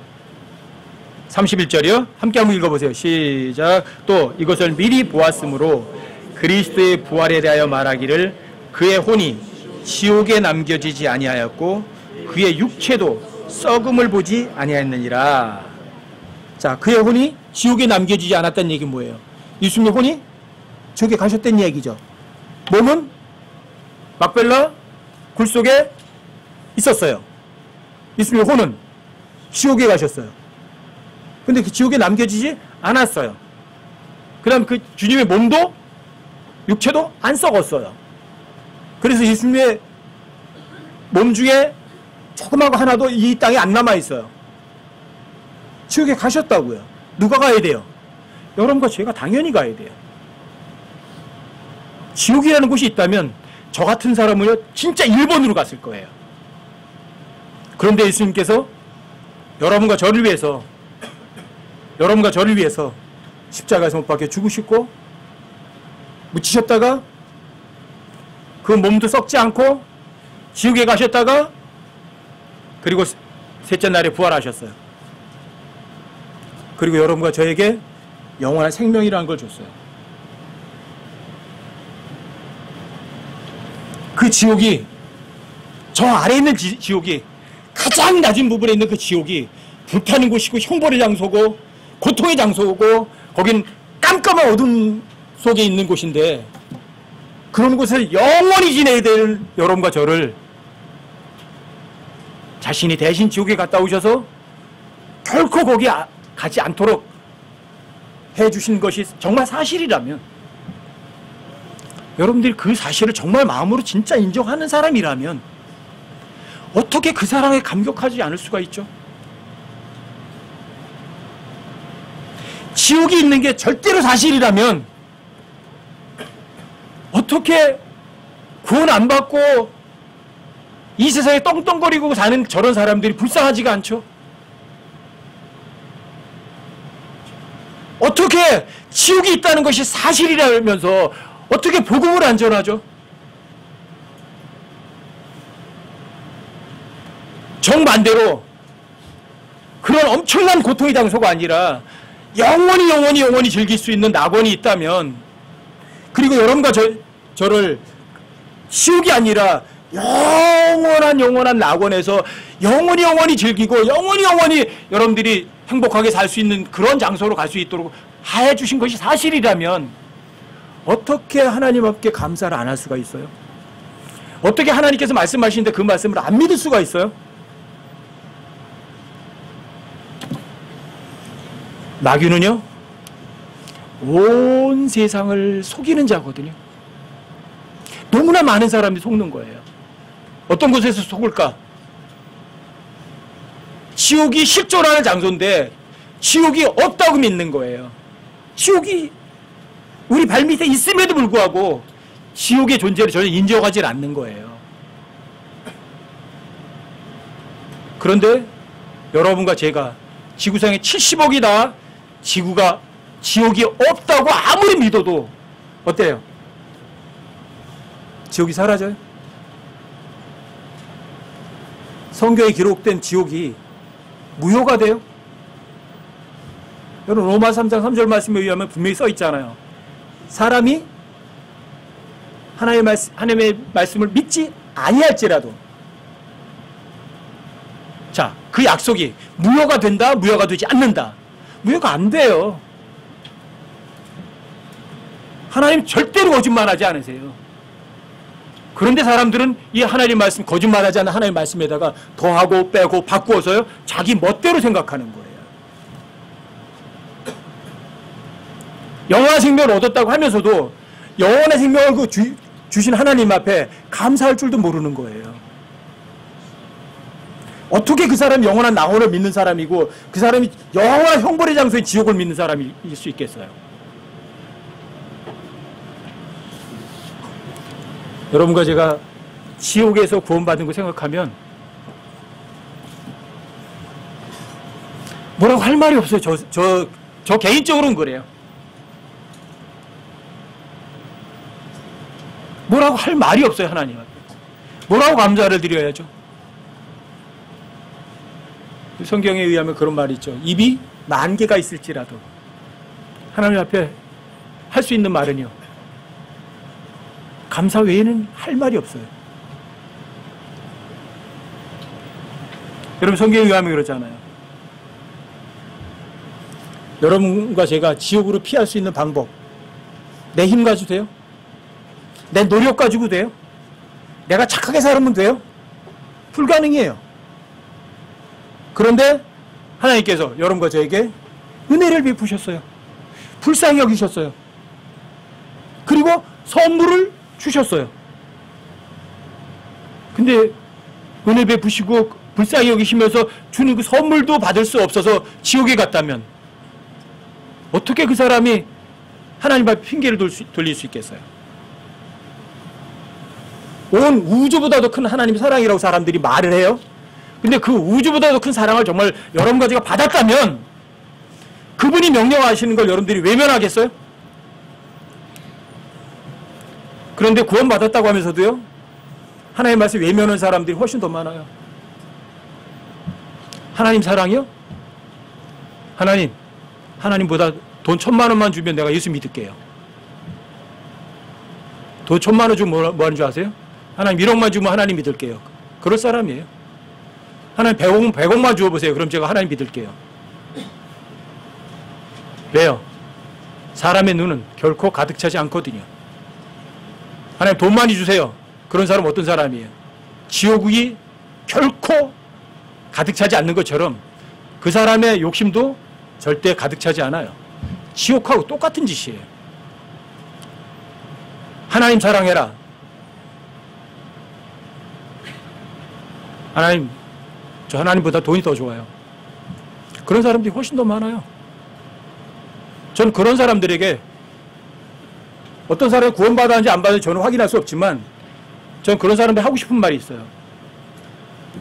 31절이요? 함께 한번 읽어보세요. 시작. 또 이것을 미리 보았으므로 그리스도의 부활에 대하여 말하기를 그의 혼이 지옥에 남겨지지 아니하였고 그의 육체도 썩음을 보지 아니하였느니라. 자, 그의 혼이 지옥에 남겨지지 않았다는 얘기는 뭐예요? 예수님의 혼이 지옥에 가셨다는 얘기죠. 몸은 막벨라 굴 속에 있었어요. 예수님의 혼은 지옥에 가셨어요. 근데 그 지옥에 남겨지지 않았어요. 그 다음 그 주님의 몸도 육체도 안 썩었어요. 그래서 예수님의 몸 중에 조그만 거 하나도 이 땅에 안 남아있어요. 지옥에 가셨다고요. 누가 가야 돼요? 여러분과 제가 당연히 가야 돼요. 지옥이라는 곳이 있다면 저 같은 사람은요 진짜 일본으로 갔을 거예요. 그런데 예수님께서 여러분과 저를 위해서 십자가에서 못 박혀 죽으시고 묻히셨다가 그 몸도 썩지 않고 지옥에 가셨다가 그리고 셋째 날에 부활하셨어요. 그리고 여러분과 저에게 영원한 생명이라는 걸 줬어요. 그 지옥이, 저 아래에 있는 지옥이, 가장 낮은 부분에 있는 그 지옥이 불타는 곳이고 형벌의 장소고 고통의 장소고 거긴 깜깜한 어둠 속에 있는 곳인데, 그런 곳을 영원히 지내야 될 여러분과 저를 자신이 대신 지옥에 갔다 오셔서 결코 거기 가지 않도록 해주신 것이 정말 사실이라면, 여러분들이 그 사실을 정말 마음으로 진짜 인정하는 사람이라면 어떻게 그 사랑에 감격하지 않을 수가 있죠? 지옥이 있는 게 절대로 사실이라면 어떻게 구원 안 받고 이 세상에 떵떵거리고 사는 저런 사람들이 불쌍하지가 않죠? 어떻게 지옥이 있다는 것이 사실이라면서 어떻게 복음을 안 전하죠? 정반대로 그런 엄청난 고통의 장소가 아니라 영원히 즐길 수 있는 낙원이 있다면, 그리고 여러분과 저를 지옥이 아니라 영원한 낙원에서 영원히 즐기고 영원히 여러분들이 행복하게 살 수 있는 그런 장소로 갈 수 있도록 해주신 것이 사실이라면 어떻게 하나님 앞에 감사를 안 할 수가 있어요? 어떻게 하나님께서 말씀하시는데 그 말씀을 안 믿을 수가 있어요? 마귀는요, 온 세상을 속이는 자거든요. 너무나 많은 사람들이 속는 거예요. 어떤 곳에서 속을까? 지옥이 실존하는 장소인데 지옥이 없다고 믿는 거예요. 지옥이 우리 발밑에 있음에도 불구하고 지옥의 존재를 전혀 인정하지 않는 거예요. 그런데 여러분과 제가 지구상에 70억이다 지옥이 없다고 아무리 믿어도 어때요? 지옥이 사라져요? 성경에 기록된 지옥이 무효가 돼요? 여러분 로마 3장 3절 말씀에 의하면 분명히 써 있잖아요. 사람이 하나님의 말씀을 믿지 아니할지라도 자, 그 약속이 무효가 된다, 무효가 되지 않는다. 무효가 안 돼요. 하나님 절대로 거짓말하지 않으세요. 그런데 사람들은 이 하나님 말씀, 거짓말하지 않는 하나님 말씀에다가 더하고 빼고 바꾸어서요 자기 멋대로 생각하는 거예요. 영원한 생명을 얻었다고 하면서도 영원한 생명을 주신 하나님 앞에 감사할 줄도 모르는 거예요. 어떻게 그 사람이 영원한 낙원을 믿는 사람이고 그 사람이 영원한 형벌의 장소인 지옥을 믿는 사람일 수 있겠어요? 여러분과 제가 지옥에서 구원받은 거 생각하면 뭐라고 할 말이 없어요. 저 개인적으로는 그래요. 뭐라고 할 말이 없어요. 하나님 앞에. 뭐라고 감사를 드려야죠? 성경에 의하면 그런 말이 있죠. 입이 10,000개가 있을지라도 하나님 앞에 할 수 있는 말은요, 감사 외에는 할 말이 없어요. 여러분 성경에 의하면 그러잖아요. 여러분과 제가 지옥으로 피할 수 있는 방법, 내 힘 가지고 돼요? 내 노력 가지고 돼요? 내가 착하게 살면 돼요? 불가능해요. 그런데 하나님께서 여러분과 저에게 은혜를 베푸셨어요. 불쌍히 여기셨어요. 그리고 선물을 주셨어요. 근데 은혜 베푸시고 불쌍히 여기시면서 주는 그 선물도 받을 수 없어서 지옥에 갔다면 어떻게 그 사람이 하나님 앞에 핑계를 돌릴 수 있겠어요? 온 우주보다도 큰 하나님의 사랑이라고 사람들이 말을 해요. 근데 그 우주보다도 큰 사랑을 정말 여러분과 제가 받았다면 그분이 명령하시는 걸 여러분들이 외면하겠어요? 그런데 구원받았다고 하면서도요, 하나님의 말씀 외면하는 사람들이 훨씬 더 많아요. 하나님 사랑이요? 하나님보다 돈 1,000,000원만 주면 내가 예수 믿을게요. 돈 1,000,000원 주면 뭐 하는 줄 아세요? 하나님 1억만 주면 하나님 믿을게요. 그럴 사람이에요. 하나님 100억만 주어보세요. 그럼 제가 하나님 믿을게요. 왜요? 사람의 눈은 결코 가득 차지 않거든요. 하나님 돈 많이 주세요. 그런 사람 어떤 사람이에요? 지옥이 결코 가득 차지 않는 것처럼 그 사람의 욕심도 절대 가득 차지 않아요. 지옥하고 똑같은 짓이에요. 하나님 사랑해라. 하나님, 저 하나님보다 돈이 더 좋아요. 그런 사람들이 훨씬 더 많아요. 전 그런 사람들에게 어떤 사람이 구원받았는지 안 받았는지 저는 확인할 수 없지만 전 그런 사람들 하고 싶은 말이 있어요.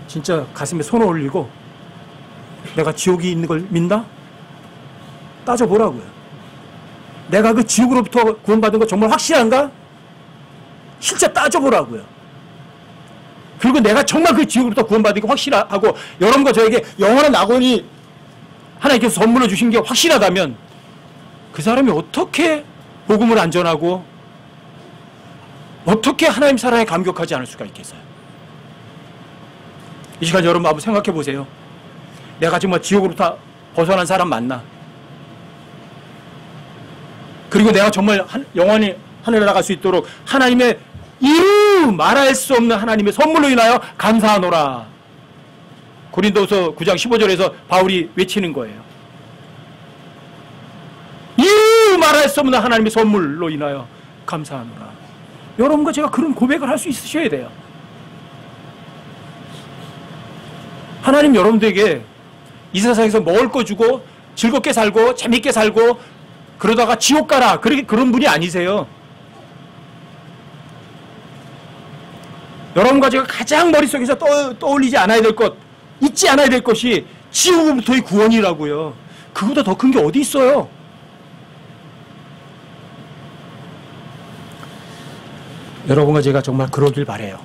진짜 가슴에 손을 올리고 내가 지옥이 있는 걸 믿나? 따져보라고요. 내가 그 지옥으로부터 구원받은 거 정말 확실한가? 실제 따져보라고요. 그리고 내가 정말 그 지옥으로부터 구원받은 게 확실하고 여러분과 저에게 영원한 낙원이 하나님께서 선물로 주신 게 확실하다면 그 사람이 어떻게 복음을 안전하고 어떻게 하나님 사랑에 감격하지 않을 수가 있겠어요? 이 시간 여러분 한번 생각해 보세요. 내가 정말 지옥으로부터 벗어난 사람 맞나? 그리고 내가 정말 영원히 하늘에 나갈 수 있도록 하나님의 이루 말할 수 없는 하나님의 선물로 인하여 감사하노라. 고린도서 9장 15절에서 바울이 외치는 거예요. 이루 말할 수 없는 하나님의 선물로 인하여 감사하노라. 여러분과 제가 그런 고백을 할 수 있으셔야 돼요. 하나님 여러분들에게 이 세상에서 먹을 거 주고 즐겁게 살고 재밌게 살고 그러다가 지옥 가라 그런 분이 아니세요. 여러분과 제가 가장 머릿속에서 떠올리지 않아야 될 것, 잊지 않아야 될 것이 지옥으로부터의 구원이라고요. 그보다 더 큰 게 어디 있어요? 여러분과 제가 정말 그러길 바라요.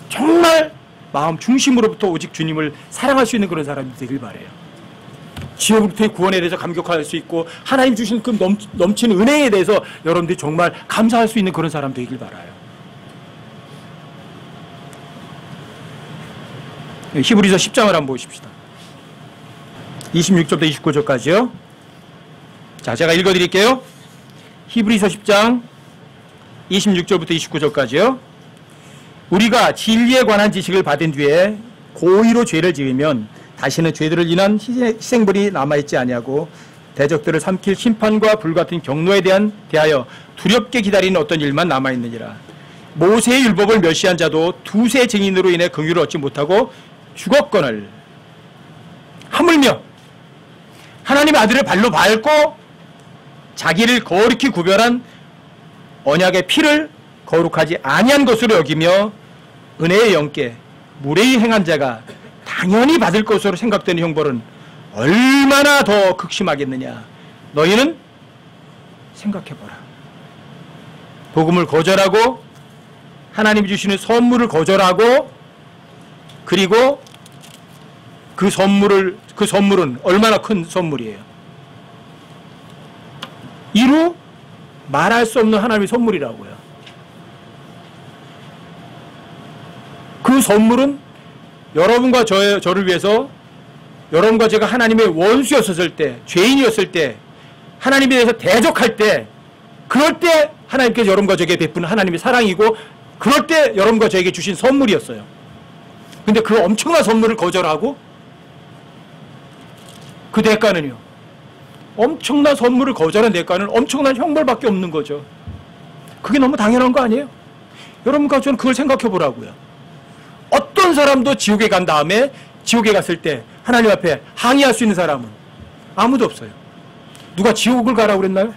정말 마음 중심으로부터 오직 주님을 사랑할 수 있는 그런 사람이 되길 바라요. 지옥으로부터의 구원에 대해서 감격할 수 있고 하나님 주신 그 넘치는 은혜에 대해서 여러분들이 정말 감사할 수 있는 그런 사람 되길 바라요. 히브리서 10장을 한번 보십시다. 26절부터 29절까지요. 자, 제가 읽어드릴게요. 히브리서 10장 26절부터 29절까지요. 우리가 진리에 관한 지식을 받은 뒤에 고의로 죄를 지으면 다시는 죄들을 인한 희생벌이 남아있지 아니하고 대적들을 삼킬 심판과 불같은 경노에 대하여 두렵게 기다리는 어떤 일만 남아있느니라. 모세의 율법을 멸시한 자도 두세 증인으로 인해 긍휼을 얻지 못하고 죽었거늘 하물며 하나님의 아들을 발로 밟고 자기를 거룩히 구별한 언약의 피를 거룩하지 아니한 것으로 여기며 은혜의 영께 무례히 행한 자가 당연히 받을 것으로 생각되는 형벌은 얼마나 더 극심하겠느냐. 너희는 생각해보라. 복음을 거절하고 하나님이 주시는 선물을 거절하고 그리고 그 선물은 얼마나 큰 선물이에요. 이루 말할 수 없는 하나님의 선물이라고요. 그 선물은 여러분과 저를 위해서 여러분과 제가 하나님의 원수였었을 때, 죄인이었을 때, 하나님에 대해서 대적할 때, 그럴 때 하나님께서 여러분과 저에게 베푸는 하나님의 사랑이고 그럴 때 여러분과 저에게 주신 선물이었어요. 근데 그 엄청난 선물을 거절하고 그 대가는요. 엄청난 선물을 거절한 대가는 엄청난 형벌밖에 없는 거죠. 그게 너무 당연한 거 아니에요? 여러분과 저는 그걸 생각해 보라고요. 어떤 사람도 지옥에 간 다음에 지옥에 갔을 때 하나님 앞에 항의할 수 있는 사람은 아무도 없어요. 누가 지옥을 가라고 그랬나요?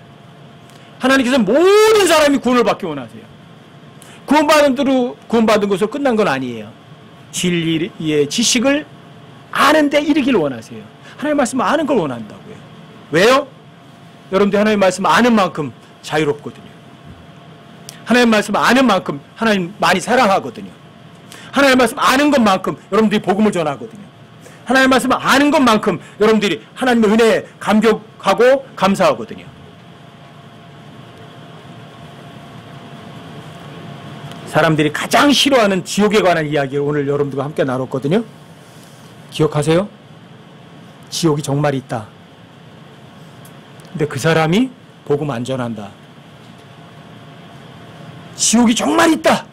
하나님께서 모든 사람이 구원을 받기 원하세요. 구원받은 것으로 끝난 건 아니에요. 진리의 지식을 아는데 이르기를 원하세요. 하나님의 말씀 아는 걸 원한다고요. 왜요? 여러분들 하나님의 말씀 아는 만큼 자유롭거든요. 하나님의 말씀 아는 만큼 하나님 많이 사랑하거든요. 하나님의 말씀 아는 것만큼 여러분들이 복음을 전하거든요. 하나님의 말씀 아는 것만큼 여러분들이 하나님의 은혜에 감격하고 감사하거든요. 사람들이 가장 싫어하는 지옥에 관한 이야기를 오늘 여러분들과 함께 나눴거든요. 기억하세요? 지옥이 정말 있다. 근데 그 사람이 복음 안 전한다. 지옥이 정말 있다.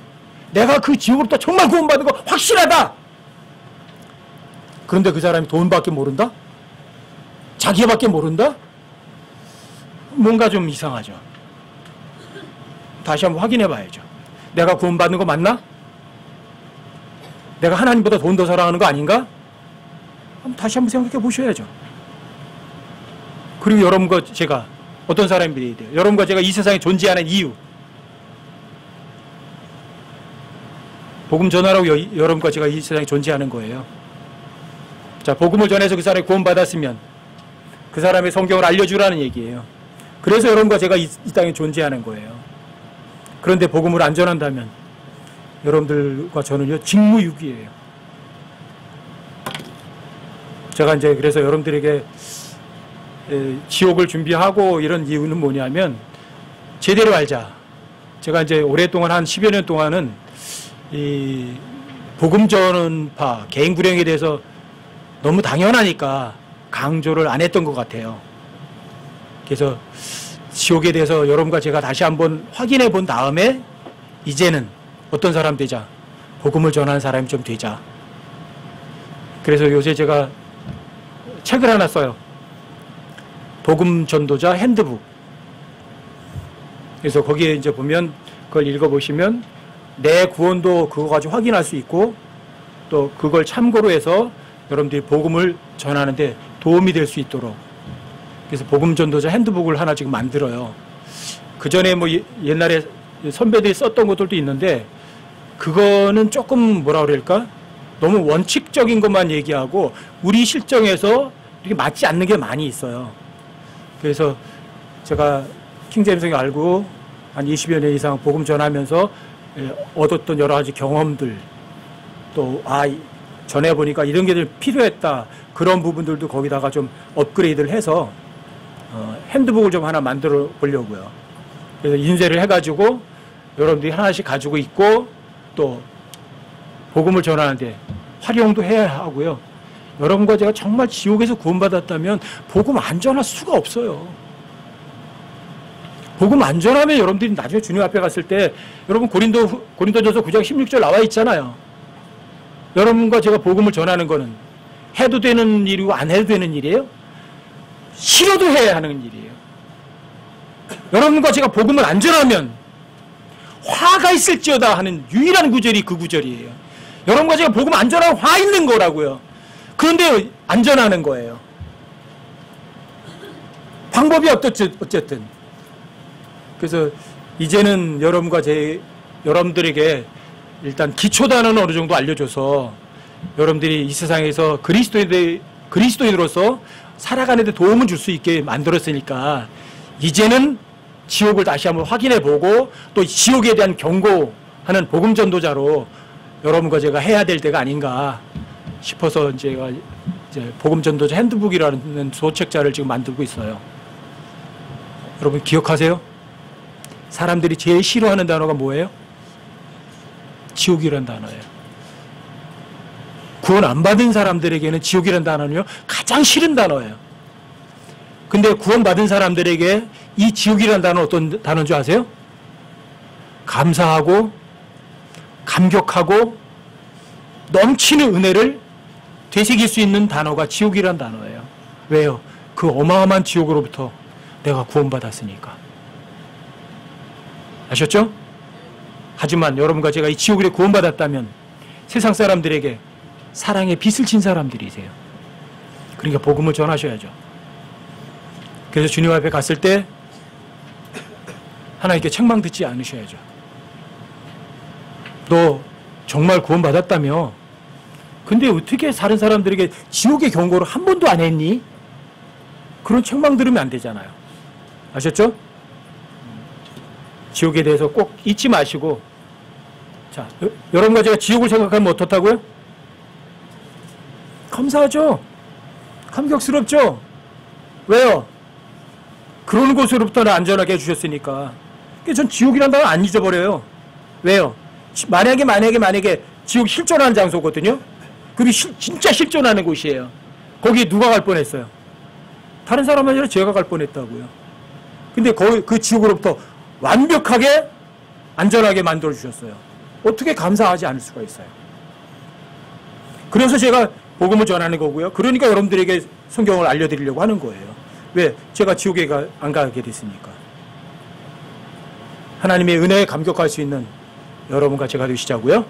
내가 그 지옥으로부터 정말 구원받은 거 확실하다. 그런데 그 사람이 돈밖에 모른다? 자기밖에 모른다? 뭔가 좀 이상하죠. 다시 한번 확인해 봐야죠. 내가 구원받는 거 맞나? 내가 하나님보다 돈 더 사랑하는 거 아닌가? 다시 한번 생각해 보셔야죠. 그리고 여러분과 제가 어떤 사람들이 돼요? 여러분과 제가 이 세상에 존재하는 이유. 복음 전하라고 여러분과 제가 이 세상에 존재하는 거예요. 자, 복음을 전해서 그 사람이 구원받았으면 그 사람의 성경을 알려주라는 얘기예요. 그래서 여러분과 제가 이 땅에 존재하는 거예요. 그런데 복음을 안 전한다면 여러분들과 저는요 직무유기예요. 제가 이제 그래서 여러분들에게 지옥을 준비하고 이런 이유는 뭐냐면 제대로 알자. 제가 이제 오랫동안 한 10여 년 동안은 이 복음 전파, 개인 구령에 대해서 너무 당연하니까 강조를 안 했던 것 같아요. 그래서 지옥에 대해서 여러분과 제가 다시 한번 확인해 본 다음에 이제는 어떤 사람 되자, 복음을 전하는 사람이 좀 되자. 그래서 요새 제가 책을 하나 써요. 복음 전도자 핸드북. 그래서 거기에 이제 보면 그걸 읽어보시면 내 구원도 그거 가지고 확인할 수 있고 또 그걸 참고로 해서 여러분들이 복음을 전하는데 도움이 될 수 있도록, 그래서 복음 전도자 핸드북을 하나 지금 만들어요. 그 전에 뭐 옛날에 선배들이 썼던 것들도 있는데 그거는 조금 뭐라 그럴까? 너무 원칙적인 것만 얘기하고 우리 실정에서 이렇게 맞지 않는 게 많이 있어요. 그래서 제가 킹제임스 성경 알고 한 20여 년 이상 복음 전하면서 얻었던 여러 가지 경험들, 또 전해보니까 이런 게 필요했다, 그런 부분들도 거기다가 좀 업그레이드를 해서 핸드북을 좀 하나 만들어 보려고요. 그래서 인쇄를 해가지고 여러분들이 하나씩 가지고 있고 또 복음을 전하는데 활용도 해야 하고요. 여러분과 제가 정말 지옥에서 구원받았다면 복음 안 전할 수가 없어요. 복음 안 전하면 여러분들이 나중에 주님 앞에 갔을 때, 여러분 고린도전서 9장 16절 나와 있잖아요. 여러분과 제가 복음을 전하는 거는 해도 되는 일이고 안 해도 되는 일이에요. 싫어도 해야 하는 일이에요. 여러분과 제가 복음을 안 전하면 화가 있을지어다 하는 유일한 구절이 그 구절이에요. 여러분과 제가 복음 안 전하면 화 있는 거라고요. 그런데 안 전하는 거예요. 방법이 어쨌든. 그래서 이제는 여러분들에게 일단 기초 단어는 어느 정도 알려줘서 여러분들이 이 세상에서 그리스도인으로서 살아가는 데 도움을 줄 수 있게 만들었으니까 이제는 지옥을 다시 한번 확인해 보고 또 지옥에 대한 경고하는 복음 전도자로 여러분과 제가 해야 될 때가 아닌가 싶어서 제가 이제 복음 전도자 핸드북이라는 소책자를 지금 만들고 있어요. 여러분 기억하세요? 사람들이 제일 싫어하는 단어가 뭐예요? 지옥이라는 단어예요. 구원 안 받은 사람들에게는 지옥이라는 단어는요 가장 싫은 단어예요. 근데 구원 받은 사람들에게 이 지옥이라는 단어는 어떤 단어인 줄 아세요? 감사하고 감격하고 넘치는 은혜를 되새길 수 있는 단어가 지옥이라는 단어예요. 왜요? 그 어마어마한 지옥으로부터 내가 구원받았으니까. 아셨죠? 하지만 여러분과 제가 이 지옥에 구원받았다면 세상 사람들에게 사랑의 빛을 친 사람들이세요. 그러니까 복음을 전하셔야죠. 그래서 주님 앞에 갔을 때 하나님께 책망 듣지 않으셔야죠. 너 정말 구원받았다며? 근데 어떻게 다른 사람들에게 지옥의 경고를 한 번도 안 했니? 그런 책망 들으면 안 되잖아요. 아셨죠? 지옥에 대해서 꼭 잊지 마시고, 자, 여러분과 제가 지옥을 생각하면 어떻다고요? 감사하죠? 감격스럽죠? 왜요? 그런 곳으로부터는 안전하게 해주셨으니까. 그래서 전 지옥이란 단어 안 잊어버려요. 왜요? 만약에 지옥 실존하는 장소거든요. 그리고 진짜 실존하는 곳이에요. 거기에 누가 갈 뻔했어요? 다른 사람 아니라 제가 갈 뻔했다고요. 근데 그 지옥으로부터 완벽하게 안전하게 만들어주셨어요. 어떻게 감사하지 않을 수가 있어요? 그래서 제가 복음을 전하는 거고요. 그러니까 여러분들에게 성경을 알려드리려고 하는 거예요. 왜? 제가 지옥에 안 가게 됐으니까. 하나님의 은혜에 감격할 수 있는 여러분과 제가 되시자고요.